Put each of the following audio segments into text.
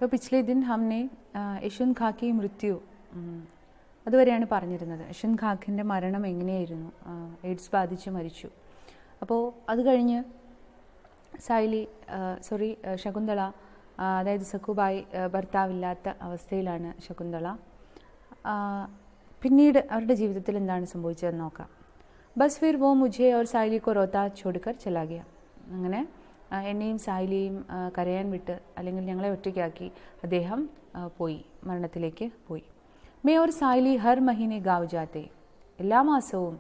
तो पिछले दिन हमने യശ്വന്ത് ഖാ की मृत्यु അതുവരെയാണ് പറഞ്ഞിരുന്നത്. യശ്വന്ത് ഖാക്കിൻ്റെ മരണം എങ്ങനെയായിരുന്നു, എയ്ഡ്സ് ബാധിച്ച് മരിച്ചു. അപ്പോൾ അത് കഴിഞ്ഞ് ശകുന്തള, അതായത് സക്കുബായി ഭർത്താവില്ലാത്ത അവസ്ഥയിലാണ് ശകുന്തള. പിന്നീട് അവരുടെ ജീവിതത്തിൽ എന്താണ് സംഭവിച്ചതെന്ന് നോക്കാം. ബസ് ഫിർ വോ മുझे और साइली को रोता छोड़कर चला गया. അങ്ങനെ എന്നെയും സായിലിയും കരയാൻ വിട്ട് അല്ലെങ്കിൽ ഞങ്ങളെ ഒറ്റയ്ക്കാക്കി അദ്ദേഹം പോയി, മരണത്തിലേക്ക് പോയി. മേ और സായിലി ഹർ മഹീനെ ഗാവ് ജാത്തെ. എല്ലാ മാസവും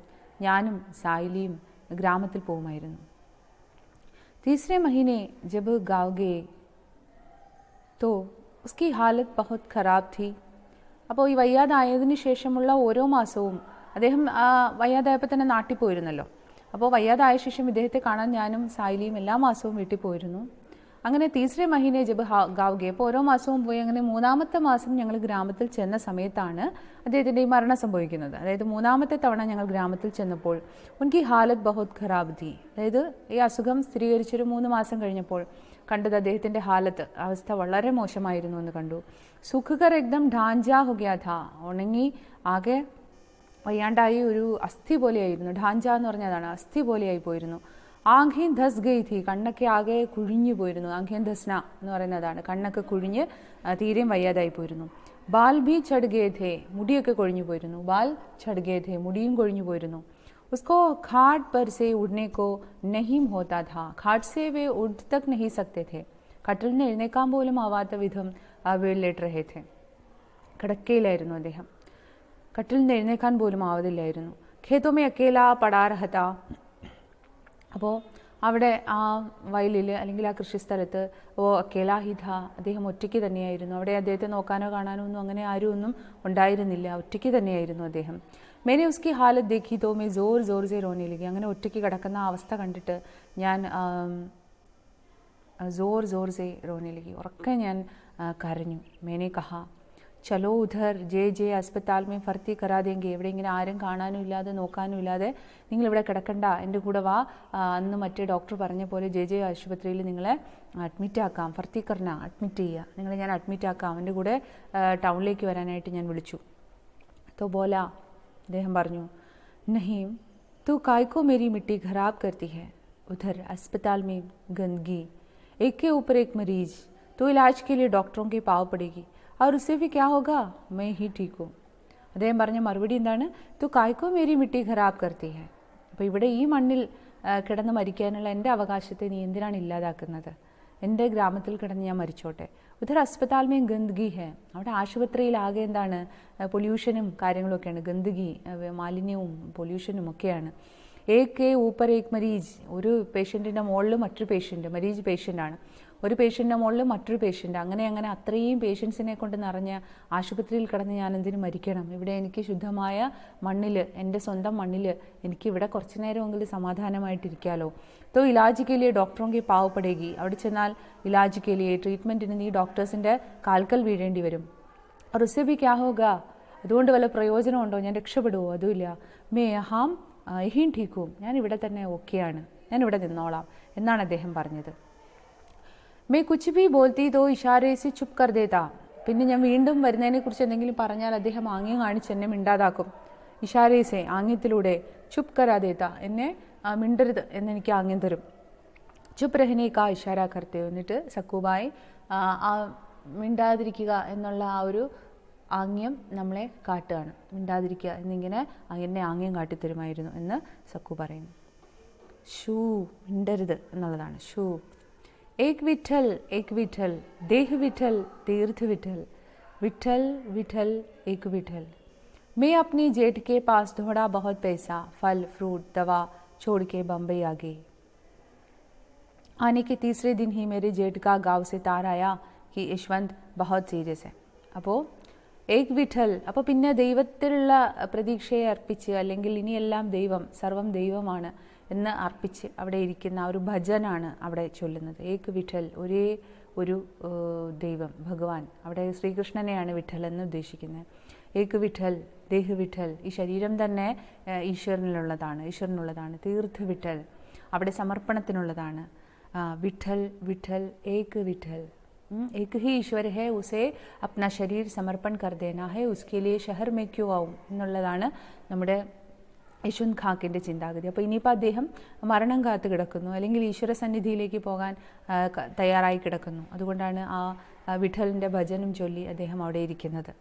ഞാനും സായിലിയും ഗ്രാമത്തിൽ പോകുമായിരുന്നു. तीसरे महीने जब गाँव गए तो उसकी हालत बहुत ख़राब थी. അപ്പോൾ ഈ വയ്യാതായതിനു ശേഷമുള്ള ഓരോ മാസവും അദ്ദേഹം വയ്യാതായപ്പോൾ തന്നെ നാട്ടിൽ പോയിരുന്നല്ലോ. അപ്പോൾ വയ്യാതായ ശേഷം ഇദ്ദേഹത്തെ കാണാൻ ഞാനും സായിലിയും എല്ലാ മാസവും വീട്ടിൽ പോയിരുന്നു. അങ്ങനെ തീസരെ മഹീനെ ജബ് ഗാവ് ഗേ, അപ്പോൾ ഓരോ മാസവും പോയി. അങ്ങനെ മൂന്നാമത്തെ മാസം ഞങ്ങൾ ഗ്രാമത്തിൽ ചെന്ന സമയത്താണ് അദ്ദേഹത്തിൻ്റെ ഈ മരണം സംഭവിക്കുന്നത്. അതായത് മൂന്നാമത്തെ തവണ ഞങ്ങൾ ഗ്രാമത്തിൽ ചെന്നപ്പോൾ ഉൻകി ഹാലത്ത് ബഹുത് ഖറാബ് ഥി, അതായത് ഈ അസുഖം സ്ഥിരീകരിച്ചൊരു 3 മാസം കഴിഞ്ഞപ്പോൾ കണ്ടത് അദ്ദേഹത്തിൻ്റെ ഹാലത്ത്, അവസ്ഥ വളരെ മോശമായിരുന്നു എന്ന് കണ്ടു. സുഖകർ എക്ദം ഢാഞ്ചാ ഹോ ഗയാ ഥാ, ഉണങ്ങി ആകെ വയ്യാണ്ടായി ഒരു അസ്ഥി പോലെയായിരുന്നു. ഢാഞ്ച എന്ന് പറഞ്ഞതാണ്, അസ്ഥി പോലെയായി പോയിരുന്നു. ആംഖേൻ ധസ് ഗയി ഥി, കണ്ണൊക്കെ ആകെ കുഴിഞ്ഞു പോയിരുന്നു. ആംഖേൻ ധസ്ന എന്ന് പറയുന്നതാണ്, കണ്ണൊക്കെ കുഴിഞ്ഞ് തീരെയും വയ്യാതായി പോയിരുന്നു. ബാൽ ഭി ചട് ഗേ ഥേ, മുടിയൊക്കെ കൊഴിഞ്ഞു പോയിരുന്നു. ബാൽ ചട് ഗേ ഥേ, മുടിയും കൊഴിഞ്ഞു പോയിരുന്നു. उसको खाट पर से उड़ने को नहीं होता था. खाट से वे उड़ तक नहीं सकते थे. കട്ടിൽ നിന്ന് എഴുന്നേക്കാൻ പോലും ആവാത്ത വിധം വീട്ടിലിട്ട് രഹേ ഥേ. കിടക്കയിലായിരുന്നു അദ്ദേഹം, കട്ടിൽ നിന്ന് എഴുന്നേക്കാൻ പോലും ആവതില്ലായിരുന്നു. ഖേത്തോമേ അക്കേല പടാ രഹത, അപ്പോൾ അവിടെ ആ വയലിൽ അല്ലെങ്കിൽ ആ കൃഷിസ്ഥലത്ത് അക്കേല ഹി ഥ, അദ്ദേഹം ഒറ്റയ്ക്ക് തന്നെയായിരുന്നു. അവിടെ അദ്ദേഹത്തെ നോക്കാനോ കാണാനോ ഒന്നും അങ്ങനെ ആരും ഒന്നും ഉണ്ടായിരുന്നില്ല, ഒറ്റയ്ക്ക് തന്നെയായിരുന്നു അദ്ദേഹം. മേനെ ഉസ്കി ഹാലത്ത് ദേഖി തോ മേ ജോർ ജോർ സെ റോനെ ലഗി. അങ്ങനെ ഒറ്റയ്ക്ക് കിടക്കുന്ന അവസ്ഥ കണ്ടിട്ട് ഞാൻ ജോർ ജോർ സെ റോനെ ലഗി, ഉറക്കെ ഞാൻ കരഞ്ഞു. മേനെ കഹാ ചലോ ഉധർ ജെ അസ്പത്താൽ മേ ഫർത്തി കരാ ദേങ്കെ, ഇവിടെ ഇങ്ങനെ ആരും കാണാനും ഇല്ലാതെ നോക്കാനും ഇല്ലാതെ നിങ്ങളിവിടെ കിടക്കണ്ട, എൻ്റെ കൂടെ വാ, അന്ന് മറ്റേ ഡോക്ടർ പറഞ്ഞ പോലെ ജെ ആശുപത്രിയിൽ നിങ്ങളെ അഡ്മിറ്റ് ആക്കാം, ഫർത്തി കർണ, അഡ്മിറ്റ് ചെയ്യുക, നിങ്ങളെ ഞാൻ അഡ്മിറ്റ് ആക്കാം, എൻ്റെ കൂടെ ടൗണിലേക്ക് വരാനായിട്ട് ഞാൻ വിളിച്ചു. തോ ബോല, അദ്ദേഹം പറഞ്ഞു, നഹീം തൂ കായ്ക്കോ മേരി മിട്ടി ഖരാബ് കർത്തി ഹൈ, ഉധർ अस्पताल में गंदगी, एक के ऊपर एक मरीज, तो इलाज के लिए डॉक्टरों के पाव पड़ेगी और उससे भी क्या होगा, मैं ही ठीक हूँ. അദ്ദേഹം പറഞ്ഞ മറുപടി എന്താണ്? തു കായ്ക്കോ മേരി മിട്ടി ഖരാബ് കർത്തി ഹൈ. അപ്പോൾ ഇവിടെ ഈ മണ്ണിൽ കിടന്ന് മരിക്കാനുള്ള എൻ്റെ അവകാശത്തെ നീ എന്തിനാണ് ഇല്ലാതാക്കുന്നത്? എൻ്റെ ഗ്രാമത്തിൽ കിടന്ന് ഞാൻ മരിച്ചോട്ടെ. ഉധർ അസ്പതാൽ മേ ഗന്ദഗി ഹെ, അവിടെ ആശുപത്രിയിലാകെ എന്താണ്, പൊല്യൂഷനും കാര്യങ്ങളൊക്കെയാണ്, ഗന്ദഗി മാലിന്യവും പൊല്യൂഷനും ഒക്കെയാണ്. ഏക്ക് ഊപ്പർ ഏക്ക് മരീജ്, ഒരു പേഷ്യൻറ്റിൻ്റെ മുകളിൽ മറ്റൊരു പേഷ്യൻറ്റ്, മരീജ് പേഷ്യൻ്റാണ്, ഒരു പേഷ്യൻറ്റിൻ്റെ മുകളിൽ മറ്റൊരു പേഷ്യൻ്റ്, അങ്ങനെ അത്രയും പേഷ്യൻസിനെ കൊണ്ട് നിറഞ്ഞ ആശുപത്രിയിൽ കിടന്ന് ഞാൻ എന്തിനു മരിക്കണം? ഇവിടെ എനിക്ക് ശുദ്ധമായ മണ്ണിൽ, എൻ്റെ സ്വന്തം മണ്ണിൽ എനിക്കിവിടെ കുറച്ച് നേരമെങ്കിലും സമാധാനമായിട്ടിരിക്കാമല്ലോ. തോ ഇലാജ് കെ ലിയെ ഡോക്ടറോं के पाव पड़ेगी, അവിടെ ചെന്നാൽ ഇലാജ് കെ ലിയെ, ട്രീറ്റ്മെൻറ്റിന് നീ ഡോക്ടേഴ്സിൻ്റെ കാൽക്കൽ വീഴേണ്ടി വരും. और उससे भी क्या होगा, അതുകൊണ്ട് വല്ല പ്രയോജനമുണ്ടോ, ഞാൻ രക്ഷപ്പെടുമോ? അതുമില്ല. മേ ഹാം യഹീൻ ഠീക്കും, ഞാൻ ഇവിടെ തന്നെ ഓക്കെയാണ്, ഞാൻ ഇവിടെ നിന്നോളാം എന്നാണ് അദ്ദേഹം പറഞ്ഞത്. മേ കുച്ച് ഭി ബോൽത്തി തോ ഇഷാരേ സെ ചുപ് കർ ദേതാ, പിന്നെ ഞാൻ വീണ്ടും വരുന്നതിനെക്കുറിച്ച് എന്തെങ്കിലും പറഞ്ഞാൽ അദ്ദേഹം ആംഗ്യം കാണിച്ച് എന്നെ മിണ്ടാതാക്കും. ഇഷാരേസെ, ആംഗ്യത്തിലൂടെ, ചുപ് കരാ ദേതാ, എന്നെ മിണ്ടരുത് എന്നെനിക്ക് ആംഗ്യം തരും. ചുപ് രഹനെ കാ ഇഷാര കർത്തേ, എന്നിട്ട് സക്കുബായി മിണ്ടാതിരിക്കുക എന്നുള്ള ആ ഒരു ആംഗ്യം നമ്മളെ കാട്ടുകയാണ്. മിണ്ടാതിരിക്കുക എന്നിങ്ങനെ എന്നെ ആംഗ്യം കാട്ടിത്തരുമായിരുന്നു എന്ന് സക്കു പറയുന്നു. ഷൂ, മിണ്ടരുത് എന്നുള്ളതാണ് ഷൂ. एक विठल एक विठल, देह विठल तीर्थ विठल, विठल विठल एक विठल. मैं अपनी जेठ के पास दौड़ा, बहुत पैसा, फल फ्रूट दवा छोड़ के बम्बई आ गई. आने के तीसरे दिन ही मेरे जेठ का गाँव से तार आया कि यशवंत बहुत सीरियस है. അപ്പോൾ ഏക് വിഠൽ, അപ്പോൾ പിന്നെ ദൈവത്തിലുള്ള പ്രതീക്ഷയെ അർപ്പിച്ച്, അല്ലെങ്കിൽ ഇനിയെല്ലാം ദൈവം, സർവം ദൈവമാണ് എന്ന് അർപ്പിച്ച് അവിടെ ഇരിക്കുന്ന ആ ഒരു ഭജനാണ് അവിടെ ചൊല്ലുന്നത്. ഏക് വിഠൽ, ഒരേ ഒരു ദൈവം, ഭഗവാൻ, അവിടെ ശ്രീകൃഷ്ണനെയാണ് വിഠൽ എന്ന് ഉദ്ദേശിക്കുന്നത്. ഏക് വിഠൽ, ദേഹ് വിഠൽ, ഈ ശരീരം തന്നെ ഈശ്വരനുള്ളതാണ്. തീർത്ഥ വിഠൽ, അവിടെ സമർപ്പണത്തിനുള്ളതാണ്. വിഠൽ വിഠൽ ഏക് വിഠൽ, एक ही ईश्वर है, उसे अपना शरीर समर्पण कर देना है, उसके लिए शहर में क्यों आऊँ എന്നുള്ളതാണ് നമ്മുടെ യശ്വന്ത് ഖാക്കിൻ്റെ ചിന്താഗതി. അപ്പോൾ ഇനിയിപ്പോൾ അദ്ദേഹം മരണം കാത്ത് കിടക്കുന്നു, അല്ലെങ്കിൽ ഈശ്വര സന്നിധിയിലേക്ക് പോകാൻ തയ്യാറായി കിടക്കുന്നു. അതുകൊണ്ടാണ് ആ വിഠലിൻ്റെ ഭജനും ചൊല്ലി അദ്ദേഹം അവിടെ ഇരിക്കുന്നത്.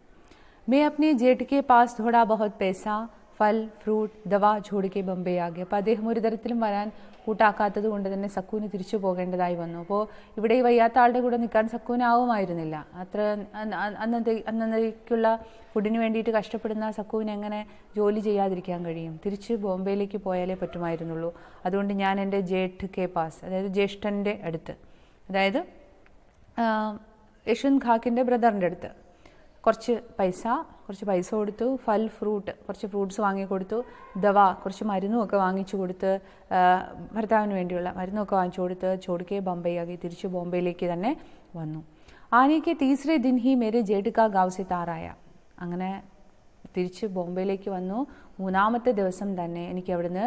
मैं अपने जेठ के पास थोड़ा बहुत पैसा ഫൽ ഫ്രൂട്ട് ദവ ഛോടിക്കെ ബംബെ ആകെ. അപ്പോൾ അദ്ദേഹം ഒരു തരത്തിലും വരാൻ കൂട്ടാക്കാത്തത് കൊണ്ട് തന്നെ സക്കുവിന് തിരിച്ചു പോകേണ്ടതായി വന്നു. അപ്പോൾ ഇവിടെ ഈ വയ്യാത്ത ആളുടെ കൂടെ നിൽക്കാൻ സക്കുവിനാവുമായിരുന്നില്ല. അത്ര അന്നേക്കുള്ള ഫുഡിന് വേണ്ടിയിട്ട് കഷ്ടപ്പെടുന്ന സക്കുവിന് എങ്ങനെ ജോലി ചെയ്യാതിരിക്കാൻ കഴിയും? തിരിച്ച് ബോംബെയിലേക്ക് പോയാലേ പറ്റുമായിരുന്നുള്ളൂ. അതുകൊണ്ട് ഞാൻ എൻ്റെ ജേഠ് കെ പാസ്, അതായത് ജ്യേഷ്ഠൻ്റെ അടുത്ത്, അതായത് യശ്വന്ത് ഖാക്കിൻ്റെ ബ്രദറിൻ്റെ അടുത്ത് കുറച്ച് പൈസ കൊടുത്തു, ഫൽ ഫ്രൂട്ട് കുറച്ച് ഫ്രൂട്ട്സ് വാങ്ങിക്കൊടുത്തു, ദവ കുറച്ച് മരുന്നുമൊക്കെ വാങ്ങിച്ചു കൊടുത്ത്, ഭർത്താവിന് വേണ്ടിയുള്ള മരുന്നൊക്കെ വാങ്ങിച്ചു കൊടുത്ത് ചോടിക്കെ ബംബെയാകെ തിരിച്ച് ബോംബെയിലേക്ക് തന്നെ വന്നു. ആനയ്ക്ക് തീസരെ ദിൻ ഹി മേരെ ജേഠ് ഗാവ് സെ താറായ. അങ്ങനെ തിരിച്ച് ബോംബെയിലേക്ക് വന്നു. മൂന്നാമത്തെ ദിവസം തന്നെ എനിക്ക് അവിടുന്ന്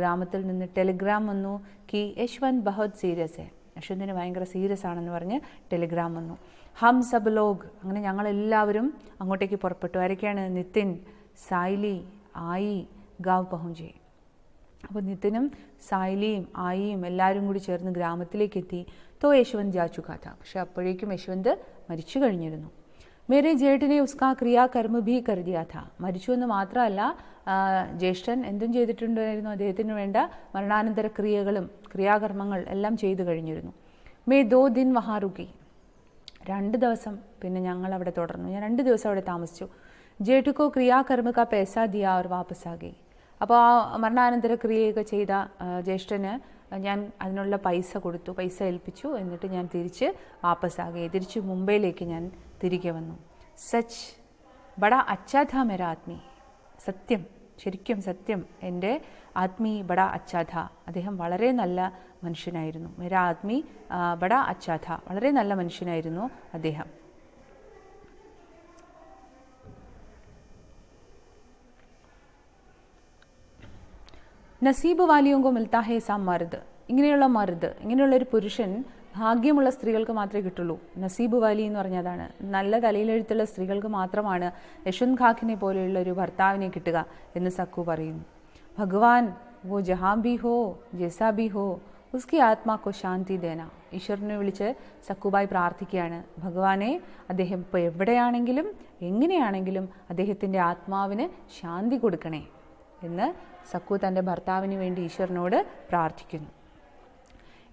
ഗ്രാമത്തിൽ നിന്ന് ടെലിഗ്രാം വന്നു. കി യശ്വന്ത് ബഹുത് സീരിയസ് ഹെ, യശ്വന്തിന് ഭയങ്കര സീരിയസ് ആണെന്ന് പറഞ്ഞ് ടെലിഗ്രാം വന്നു. ഹം സബ് ലോഗ്, അങ്ങനെ ഞങ്ങളെല്ലാവരും അങ്ങോട്ടേക്ക് പുറപ്പെട്ടു. ആരൊക്കെയാണ്? നിതിൻ, സായ്ലി, ആയി, ഗാവ് പഹുഞ്ചേ. അപ്പോൾ നിതിനും സായ്ലിയും ആയിയും എല്ലാവരും കൂടി ചേർന്ന് ഗ്രാമത്തിലേക്ക് എത്തി. തോ യശ്വന്ത് ജാ ചുകാ താ, പക്ഷെ അപ്പോഴേക്കും യശ്വന്ത് മരിച്ചു കഴിഞ്ഞിരുന്നു. മേരെ ജേഠിനെ ഉസ്കാ ക്രിയാകർമ്മ ഭീ കർ ദിയാ താ, മരിച്ചു എന്ന് മാത്രമല്ല ജ്യേഷ്ഠൻ എന്തും ചെയ്തിട്ടുണ്ടായിരുന്നു, അദ്ദേഹത്തിന് വേണ്ട മരണാനന്തര ക്രിയാകർമ്മങ്ങൾ എല്ലാം ചെയ്തു കഴിഞ്ഞിരുന്നു. മേ 2 ദിൻ വഹാ റുക്കി, 2 ദിവസം പിന്നെ ഞങ്ങൾ അവിടെ തുടർന്നു. ഞാൻ 2 ദിവസം അവിടെ താമസിച്ചു. ജേഠുക്കോ ക്രിയാകർമ്മ കാ പൈസ ദിയാ और वापस आ गई. അപ്പോൾ ആ മരണാനന്തര ക്രിയയൊക്കെ ചെയ്ത ജ്യേഷ്ഠന് ഞാൻ അതിനുള്ള പൈസ കൊടുത്തു, പൈസ ഏൽപ്പിച്ചു. എന്നിട്ട് ഞാൻ തിരിച്ച് വാപ്പസ് ആ ഗയി, തിരിച്ച് മുംബൈയിലേക്ക് ഞാൻ തിരികെ വന്നു. സച്ച് ബടാ അച്ഛാ ഥാ മേരാ ആത്മീ, സത്യം, ശരിക്കും സത്യം, എൻ്റെ ആത്മീ ബടാ അച്ഛാ ഥാ, അദ്ദേഹം വളരെ നല്ല മനുഷ്യനായിരുന്നു. മേരാ ആത്മീ ബടാ അച്ഛാ ഥാ, വളരെ നല്ല മനുഷ്യനായിരുന്നു അദ്ദേഹം. നസീബ് വാലിയോങ്കോ മിൽത്താ ഹേ സാ മർദ്, ഇങ്ങനെയുള്ള ഒരു പുരുഷൻ ഭാഗ്യമുള്ള സ്ത്രീകൾക്ക് മാത്രമേ കിട്ടുള്ളൂ. നസീബ് വാലി എന്ന് പറഞ്ഞതാണ്, നല്ല തലയിലെഴുത്തുള്ള സ്ത്രീകൾക്ക് മാത്രമാണ് യശ്വന്ത് ഖാക്കിനെ പോലെയുള്ള ഒരു ഭർത്താവിനെ കിട്ടുക എന്ന് സക്കു പറയുന്നു. ഭഗവാൻ വോ ജഹാം ബി ഹോ ജൈസാ ബി ഹോ ഉസ്കി ആത്മാക്കോ ശാന്തി ദേന. ഈശ്വരനെ വിളിച്ച് സക്കുബായി പ്രാർത്ഥിക്കുകയാണ്, ഭഗവാനെ അദ്ദേഹം ഇപ്പോൾ എവിടെയാണെങ്കിലും എങ്ങനെയാണെങ്കിലും അദ്ദേഹത്തിൻ്റെ ആത്മാവിന് ശാന്തി കൊടുക്കണേ എന്ന് സക്കു തൻ്റെ ഭർത്താവിന് വേണ്ടി ഈശ്വരനോട് പ്രാർത്ഥിക്കുന്നു.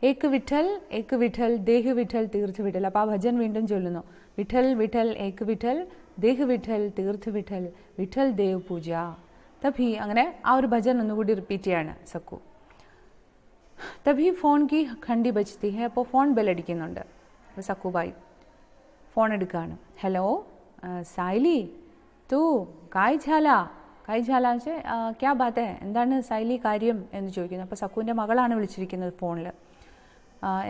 ഏക് വിഠൽ ദേഹ് വിഠൽ തീർത്ഥ വിഠൽ. അപ്പോൾ ആ ഭജൻ വീണ്ടും ചൊല്ലുന്നു, വിഠൽ വിഠൽ ഏക് വിഠൽ ദേഹ് വിഠൽ തീർത്ഥ വിഠൽ വിഠൽ ദേവ് പൂജ തഭി. അങ്ങനെ ആ ഒരു ഭജൻ ഒന്നുകൂടി റിപ്പീറ്റ് ചെയ്യാണ് സക്കു. തഭി ഫോൺ കി ഖണ്ഡി ബജ്തി ഹെ. അപ്പോൾ ഫോൺ ബെല്ലടിക്കുന്നുണ്ട്. അപ്പോൾ സക്കുബായി ഫോൺ എടുക്കുകയാണ്. ഹലോ സായ്ലി, തൂ കായ് ഝാല എന്ന് വെച്ചാൽ ക്യാ ബാത്ത് ഹെ, എന്താണ് സായ്ലി കാര്യം എന്ന് ചോദിക്കുന്നു. അപ്പോൾ സക്കുവിൻ്റെ മകളാണ് വിളിച്ചിരിക്കുന്നത് ഫോണിൽ.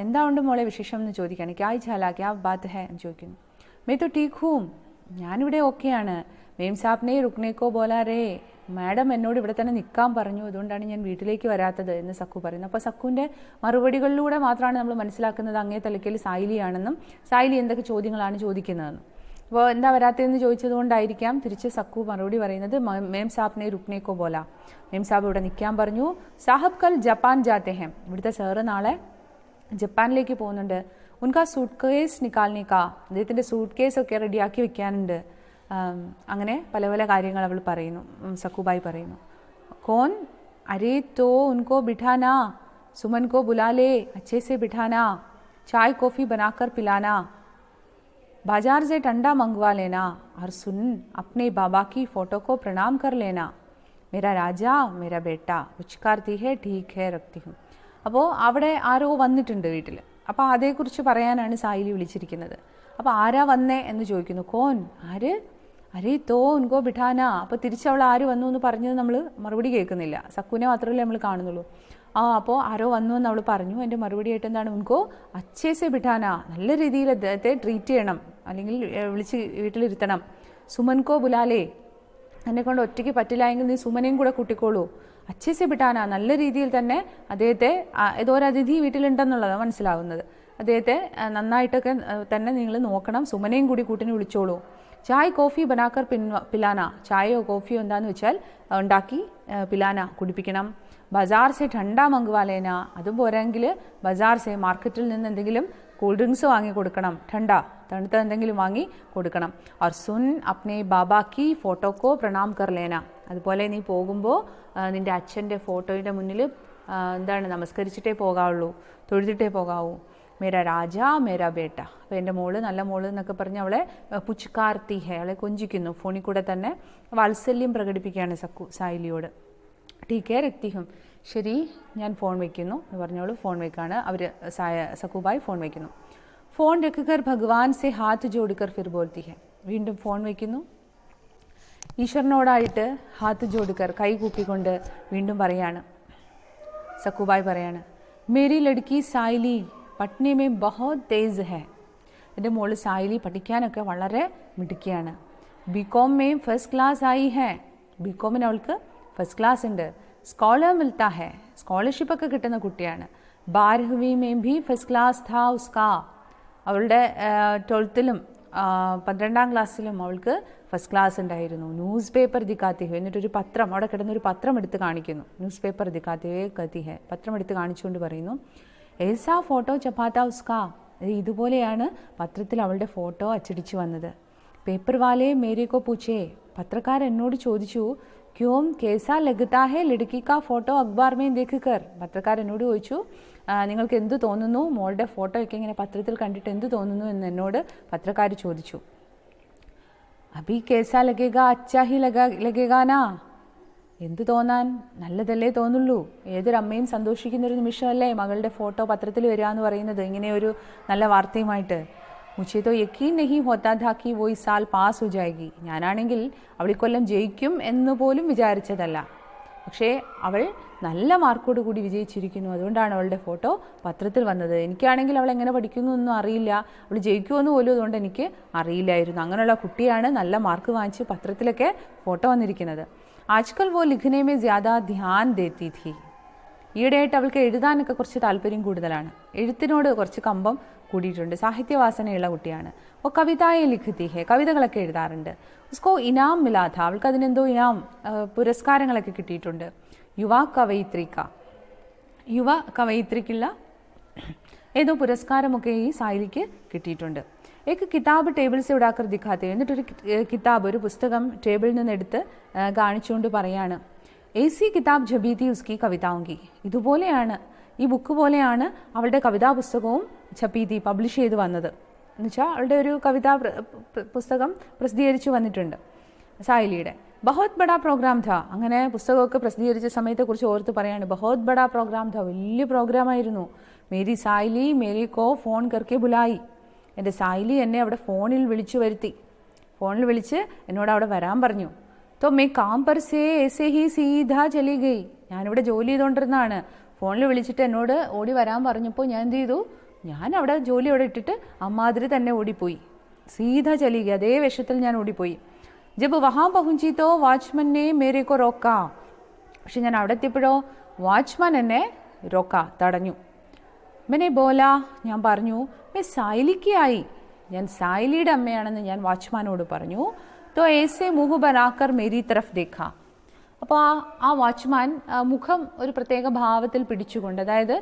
എന്താ ഉണ്ട് മോളെ വിശേഷം എന്ന് ചോദിക്കുകയാണ്. ക്യാ ഝാല ക്യാ ബാത്ത് ഹെ എന്ന് ചോദിക്കുന്നു. മേ തോ ടീക് ഹൂം, ഞാനിവിടെ ഓക്കെയാണ്. മേം സാബ്നെ റുക്നേക്കോ ബോലാ രേ, മാഡം എന്നോട് ഇവിടെ തന്നെ നിൽക്കാൻ പറഞ്ഞു, അതുകൊണ്ടാണ് ഞാൻ വീട്ടിലേക്ക് വരാത്തത് എന്ന് സക്കു പറയുന്നു. അപ്പോൾ സക്കുവിൻ്റെ മറുപടികളിലൂടെ മാത്രമാണ് നമ്മൾ മനസ്സിലാക്കുന്നത് അങ്ങേ തലയ്ക്കൽ സായ്ലിയാണെന്നും സായ്ലി എന്തൊക്കെ ചോദ്യങ്ങളാണ് ചോദിക്കുന്നതെന്നും. അപ്പോൾ എന്താ വരാത്തതെന്ന് ചോദിച്ചതുകൊണ്ടായിരിക്കാം തിരിച്ച് സക്കു മറുപടി പറയുന്നത്, മേം സാബ്നെ റുക്നേക്കോ ബോല, മേം സാബ് ഇവിടെ നിൽക്കാൻ പറഞ്ഞു. സാഹബ് കൽ ജപ്പാൻ ജാത്തെ ഹെ, ഇവിടുത്തെ സാറ് നാളെ ജപ്പാനിലേക്ക് പോകുന്നുണ്ട്. ഉൻകാ സൂട്ട് കേസ് നിക്കാൽനിക്കാ, അദ്ദേഹത്തിൻ്റെ സൂട്ട് കേസൊക്കെ റെഡിയാക്കി വെക്കാനുണ്ട്. അങ്ങനെ പല പല കാര്യങ്ങൾ അവൾ പറയുന്നു, സക്കുബായി പറയുന്നു. കോൻ അരേ തോ ഉൻകോ ബിഠാനാ, സുമൻ കോ ബുലാലേ അച്ഛേ സെ ബിഠാനാ, ചായ് കോഫി ബനാക്കർ പിലാനാ, बाजार से ठंडा मंगवा लेना और सुन अपने बाबा की फोटो को प्रणाम कर लेना. मेरा राजा मेरा बेटा ഉച്ചക്കാർത്തി ഹേ ठीक है रखती हूँ. അപ്പോൾ അവിടെ ആരോ വന്നിട്ടുണ്ട് വീട്ടിൽ. അപ്പോൾ അതേക്കുറിച്ച് പറയാനാണ് സായിലി വിളിച്ചിരിക്കുന്നത്. അപ്പോൾ ആരാ വന്നേ എന്ന് ചോദിക്കുന്നു. കോൻ, ആര്? അരേ തോ ഉൻകോ ബിഠാന. അപ്പോൾ തിരിച്ചവൾ ആര് വന്നു എന്ന് പറഞ്ഞത് നമ്മൾ മറുപടി കേൾക്കുന്നില്ല, സക്കുവിനെ മാത്രമല്ലേ നമ്മൾ കാണുന്നുള്ളൂ. അപ്പോൾ ആരോ വന്നു എന്ന് അവൾ പറഞ്ഞു. എൻ്റെ മറുപടിയായിട്ട് എന്താണ്? ഉൻകോ അച്ഛേസെ ബിഠാന, നല്ല രീതിയിൽ അദ്ദേഹത്തെ ട്രീറ്റ് ചെയ്യണം, അല്ലെങ്കിൽ വിളിച്ച് വീട്ടിലിരുത്തണം. സുമൻകോ ബുലാലേ, എന്നെക്കൊണ്ട് ഒറ്റയ്ക്ക് പറ്റില്ല എങ്കിൽ നീ സുമനെയും കൂടെ കൂട്ടിക്കോളൂ. അച്ഛേസെ ബിഠാന, നല്ല രീതിയിൽ തന്നെ അദ്ദേഹത്തെ ഏതോ ഒരു അതിഥി വീട്ടിലുണ്ടെന്നുള്ളതാണ് മനസ്സിലാവുന്നത്. അദ്ദേഹത്തെ നന്നായിട്ടൊക്കെ തന്നെ നിങ്ങൾ നോക്കണം, സുമനയും കൂടി കൂട്ടിന് വിളിച്ചോളൂ. ചായ് കോഫി ബനാക്കർ പിലാന, ചായയോ കോഫിയോ എന്താന്ന് വെച്ചാൽ ഉണ്ടാക്കി പിലാന കുടിപ്പിക്കണം. ബസാർ സെ ഠണ്ട മങ്കുവാലേന, അതും പോരെങ്കിൽ ബസാർ സെ മാർക്കറ്റിൽ നിന്ന് എന്തെങ്കിലും കൂൾ ഡ്രിങ്ക്സ് വാങ്ങി കൊടുക്കണം, ഠണ്ട തണുത്ത എന്തെങ്കിലും വാങ്ങി കൊടുക്കണം. और सुन अपने बाबा की फोटो को प्रणाम कर लेना, അതുപോലെ നീ പോകുമ്പോൾ നിൻ്റെ അച്ഛൻ്റെ ഫോട്ടോയുടെ മുന്നിൽ എന്താണ് നമസ്കരിച്ചിട്ടേ പോകാവുള്ളൂ, തൊഴുതിട്ടേ പോകാവൂ. മേരാ രാജ മേരാ ബേട്ട, അപ്പോൾ എൻ്റെ മോള് നല്ല മോള് എന്നൊക്കെ പറഞ്ഞ് അവളെ പുച്കാർത്തി ഹേ, അവളെ കൊഞ്ചിക്കുന്നു. ഫോണിൽ കൂടെ തന്നെ വാത്സല്യം പ്രകടിപ്പിക്കുകയാണ് സായിലിയോട്. ടീക്കേ രക്തിഹും, ശരി ഞാൻ ഫോൺ വയ്ക്കുന്നു എന്ന് പറഞ്ഞോളൂ. ഫോൺ വയ്ക്കാണ് അവർ, സക്കുബായി ഫോൺ വയ്ക്കുന്നു. ഫോൺ രഖുകർ ഭഗവാൻ സെ ഹാത്ത് ജോഡിക്കർ ഫിർ ബോൾത്തി ഹെ, വീണ്ടും ഫോൺ വയ്ക്കുന്നു. ഈശ്വരനോടായിട്ട് ഹാത്ത് ജോഡിക്കർ, കൈ കൂപ്പിക്കൊണ്ട് വീണ്ടും പറയാണ്, സക്കുബായി പറയാണ്, മേരി ലഡ്കി സായിലി പഠ്നെ മേ ബഹുത് തേസ് ഹെ, എൻ്റെ മോള് സായിലി പഠിക്കാനൊക്കെ വളരെ മിടുക്കിയാണ്. ബികോം മേ ഫസ്റ്റ് ക്ലാസ് ആയി ഹെ, ബികോമിന് അവൾക്ക് ഫസ്റ്റ് ക്ലാസ് ഉണ്ട്. സ്കോളർ മിൽത്താ ഹെ, സ്കോളർഷിപ്പൊക്കെ കിട്ടുന്ന കുട്ടിയാണ്. 12वीं में भी ഫസ്റ്റ് ക്ലാസ് था उसका, അവളുടെ 12th-ലും 12ാം ക്ലാസ്സിലും അവൾക്ക് ഫസ്റ്റ് ക്ലാസ് ഉണ്ടായിരുന്നു. ന്യൂസ് പേപ്പർ ദിക്കാത്തി ഹെ, എന്നിട്ടൊരു പത്രം, അവിടെ കിടന്നൊരു പത്രം എടുത്ത് കാണിക്കുന്നു. ന്യൂസ് പേപ്പർ ദിക്കാത്തി ഹെ കത്തി ഹെ, പത്രം എടുത്ത് കാണിച്ചുകൊണ്ട് പറയുന്നു, ഏസാ ഫോട്ടോ ചപ്പാത്ത ഉസ്കാ, ഇതുപോലെയാണ് പത്രത്തിൽ അവളുടെ ഫോട്ടോ അച്ചടിച്ചു വന്നത്. പേപ്പർ വാലേ മേരെ കോ പൂച്ചേ, പത്രക്കാരൻ എന്നോട് ചോദിച്ചു, ക്യോം കേസാ ലഗത്താ ഹെ ലഡ്കി കാ ഫോട്ടോ അഖ്ബാർ മേ ദേഖ് കർ, പത്രക്കാരൻ എന്നോട് ചോദിച്ചു നിങ്ങൾക്ക് എന്ത് തോന്നുന്നു, മോളുടെ ഫോട്ടോ ഒക്കെ ഇങ്ങനെ പത്രത്തിൽ കണ്ടിട്ട് എന്ത് തോന്നുന്നു എന്ന് എന്നോട് പത്രക്കാർ ചോദിച്ചു. അഭി കേസാ ലഗേഗാ അച്ഛാ ഹി ലഗേഗാനാ, എന്ത് തോന്നാൻ, നല്ലതല്ലേ തോന്നുള്ളൂ. ഏതൊരമ്മയും സന്തോഷിക്കുന്നൊരു നിമിഷമല്ലേ മകളുടെ ഫോട്ടോ പത്രത്തിൽ വരിക എന്ന് പറയുന്നത്, ഇങ്ങനെയൊരു നല്ല വാർത്തയുമായിട്ട്. മുझे तो यकीन नहीं होता था कि वो इस साल पास हो जाएगी, ഞാനാണെങ്കിൽ അവൾ ഇക്കൊല്ലം ജയിക്കും എന്ന് പോലും വിചാരിച്ചതല്ല, പക്ഷേ അവൾ നല്ല മാർക്കോട് കൂടി വിജയിച്ചിരിക്കുന്നു, അതുകൊണ്ടാണ് അവളുടെ ഫോട്ടോ പത്രത്തിൽ വന്നത്. എനിക്കാണെങ്കിൽ അവൾ എങ്ങനെ പഠിക്കുന്നു ഒന്നും അറിയില്ല, അവൾ ജയിക്കുമെന്ന് പോലും അതുകൊണ്ട് എനിക്ക് അറിയില്ലായിരുന്നു. അങ്ങനെയുള്ള കുട്ടിയാണ് നല്ല മാർക്ക് വാങ്ങിച്ച് പത്രത്തിലൊക്കെ ഫോട്ടോ വന്നിരിക്കുന്നത്. ആജ്കൽ വോ ലിഖ്നെ മേ ജ്യാദാ ധ്യാൻ ദേത്തി ഥി, ഈയിടെയായിട്ട് അവൾക്ക് എഴുതാനൊക്കെ കുറച്ച് താല്പര്യം കൂടുതലാണ്, എഴുത്തിനോട് കുറച്ച് കമ്പം കൂടിയിട്ടുണ്ട്, സാഹിത്യവാസനയുള്ള കുട്ടിയാണ്. ഓ കവിതായെ ലിഖത്തി ഹെ, കവിതകളൊക്കെ എഴുതാറുണ്ട്. ഉസ്കോ ഇനാം മിലാഥ, അവൾക്ക് അതിനെന്തോ ഇനാം പുരസ്കാരങ്ങളൊക്കെ കിട്ടിയിട്ടുണ്ട്. യുവ കവയിത്രിക്കുള്ള ഏതോ പുരസ്കാരമൊക്കെ ഈ സായിലിക്ക് കിട്ടിയിട്ടുണ്ട്. ഏക്ക് കിതാബ് ടേബിൾ സെ ഉടാക്കർ ദിഖാത്തെ, എന്നിട്ടൊരു കിതാബ്, ഒരു പുസ്തകം ടേബിളിൽ നിന്ന് എടുത്ത് കാണിച്ചുകൊണ്ട് പറയാണ്, ऐसी किताब जबी थी उसकी कविताओं की, ഇതുപോലെയാണ് ഈ ബുക്ക് പോലെയാണ് അവളുടെ കവിതാ പുസ്തകവും ഛപ്പീതി പബ്ലിഷ് ചെയ്ത് വന്നത്. എന്നുവെച്ചാൽ അവളുടെ ഒരു കവിതാ പുസ്തകം പ്രസിദ്ധീകരിച്ചു വന്നിട്ടുണ്ട് സായിലിയുടെ. ബഹുത് ബഡാ പ്രോഗ്രാം ഥാ, അങ്ങനെ പുസ്തകമൊക്കെ പ്രസിദ്ധീകരിച്ച സമയത്തെക്കുറിച്ച് ഓർത്ത് പറയാണ്, ബഹുത് ബഡാ പ്രോഗ്രാം ഥാ, വലിയ പ്രോഗ്രാമായിരുന്നു. മേരി സായിലി മേരി കോ ഫോൺ കർക്കെ ബുലായി, എൻ്റെ സായിലി എന്നെ അവിടെ ഫോണിൽ വിളിച്ചു വരുത്തി, ഫോണിൽ വിളിച്ച് എന്നോട് അവിടെ വരാൻ പറഞ്ഞു. तो मैं काम पर से ऐसे ही सीधा चली गई, ഞാനിവിടെ ജോലി ചെയ്തുകൊണ്ടിരുന്നതാണ്, ഫോണിൽ വിളിച്ചിട്ട് എന്നോട് ഓടി വരാൻ പറഞ്ഞപ്പോൾ ഞാൻ എന്ത് ചെയ്തു, ഞാൻ അവിടെ ജോലി അവിടെ ഇട്ടിട്ട് അമ്മാതിരി തന്നെ ഓടിപ്പോയി. സീധ ചലി ഗയി, അതേ വേഷത്തിൽ ഞാൻ ഓടിപ്പോയി. ജബ് വഹാം പഹുഞ്ചി തോ വാച്ച്മാനെ മേരെ കോ റോക്കാ, പക്ഷെ ഞാൻ അവിടെ എത്തിയപ്പോഴോ വാച്ച്മാൻ എന്നെ തടഞ്ഞു. മെനെ ബോല, ഞാൻ പറഞ്ഞു, മേ സായിലിക്ക് ആയി, ഞാൻ സായിലിയുടെ അമ്മയാണെന്ന് ഞാൻ വാച്ച്മാനോട് പറഞ്ഞു. तो ऐसे मुँह बनाकर मेरी तरफ देखा, അപ്പോൾ ആ വാച്ച്മാൻ മുഖം ഒരു പ്രത്യേക ഭാവത്തിൽ പിടിച്ചുകൊണ്ട്, അതായത്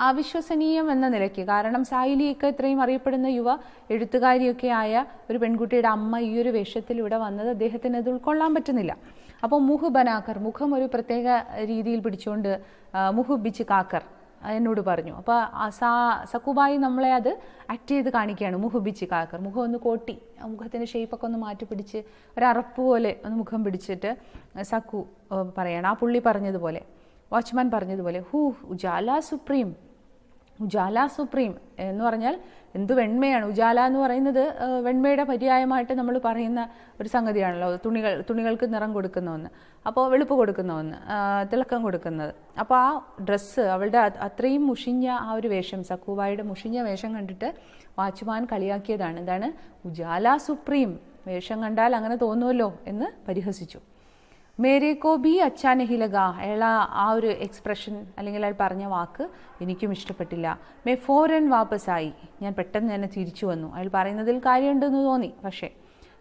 അവിശ്വസനീയം എന്ന നിലയ്ക്ക്, കാരണം സായിലിയൊക്കെ ഇത്രയും അറിയപ്പെടുന്ന യുവ എഴുത്തുകാരിയൊക്കെ ആയ ഒരു പെൺകുട്ടിയുടെ അമ്മ ഈ ഒരു വേഷത്തിൽ ഇവിടെ വന്നത് അദ്ദേഹത്തിന് അത് ഉൾക്കൊള്ളാൻ പറ്റുന്നില്ല. അപ്പോൾ മുഹ് ബനാക്കർ, മുഖം ഒരു പ്രത്യേക രീതിയിൽ പിടിച്ചുകൊണ്ട് മുഹ് ബിച്ച് കാക്കർ എന്നോട് പറഞ്ഞു. അപ്പോൾ സക്കുബായി നമ്മളെ അത് ആക്ട് ചെയ്ത് കാണിക്കുകയാണ്. മുഹ് ബിച്ച് കാക്കർ, മുഖം ഒന്ന് കോട്ടി, മുഖത്തിൻ്റെ ഷേപ്പൊക്കെ ഒന്ന് മാറ്റി പിടിച്ച് ഒരറപ്പ് പോലെ ഒന്ന് മുഖം പിടിച്ചിട്ട് സക്കു പറയണം, ആ പുള്ളി പറഞ്ഞതുപോലെ, വാച്ച്മാൻ പറഞ്ഞതുപോലെ, ഉജാല സുപ്രീം, ഉജാല സുപ്രീം എന്ന് പറഞ്ഞാൽ എന്ത് വെണ്മയാണ്. ഉജാല എന്ന് പറയുന്നത് വെണ്മയുടെ പര്യായമായിട്ട് നമ്മൾ പറയുന്ന ഒരു സംഗതിയാണല്ലോ, തുണികൾക്ക് നിറം കൊടുക്കുന്ന ഒന്ന്, അപ്പോൾ വെളുപ്പ് കൊടുക്കുന്ന ഒന്ന്, തിളക്കം കൊടുക്കുന്നത്. അപ്പോൾ ആ ഡ്രസ്സ്, അവളുടെ അത്രയും മുഷിഞ്ഞ ആ ഒരു വേഷം, സക്കുബായിയുടെ മുഷിഞ്ഞ വേഷം കണ്ടിട്ട് വാച്ച്മാൻ കളിയാക്കിയതാണ്. എന്താണ്, ഉജാല സുപ്രീം, വേഷം കണ്ടാൽ അങ്ങനെ തോന്നുമല്ലോ എന്ന് പരിഹസിച്ചു. മേരേക്കോ ഭി അച്ഛാ നഹി ലഗാ. അയാൾ ആ ഒരു എക്സ്പ്രഷൻ അല്ലെങ്കിൽ അയാൾ പറഞ്ഞ വാക്ക് എനിക്കും ഇഷ്ടപ്പെട്ടില്ല. മേ ഫോരൻ വാപ്പസായി. ഞാൻ പെട്ടെന്ന് തന്നെ തിരിച്ചു വന്നു. അയാൾ പറയുന്നതിൽ കാര്യമുണ്ടെന്ന് തോന്നി. പക്ഷേ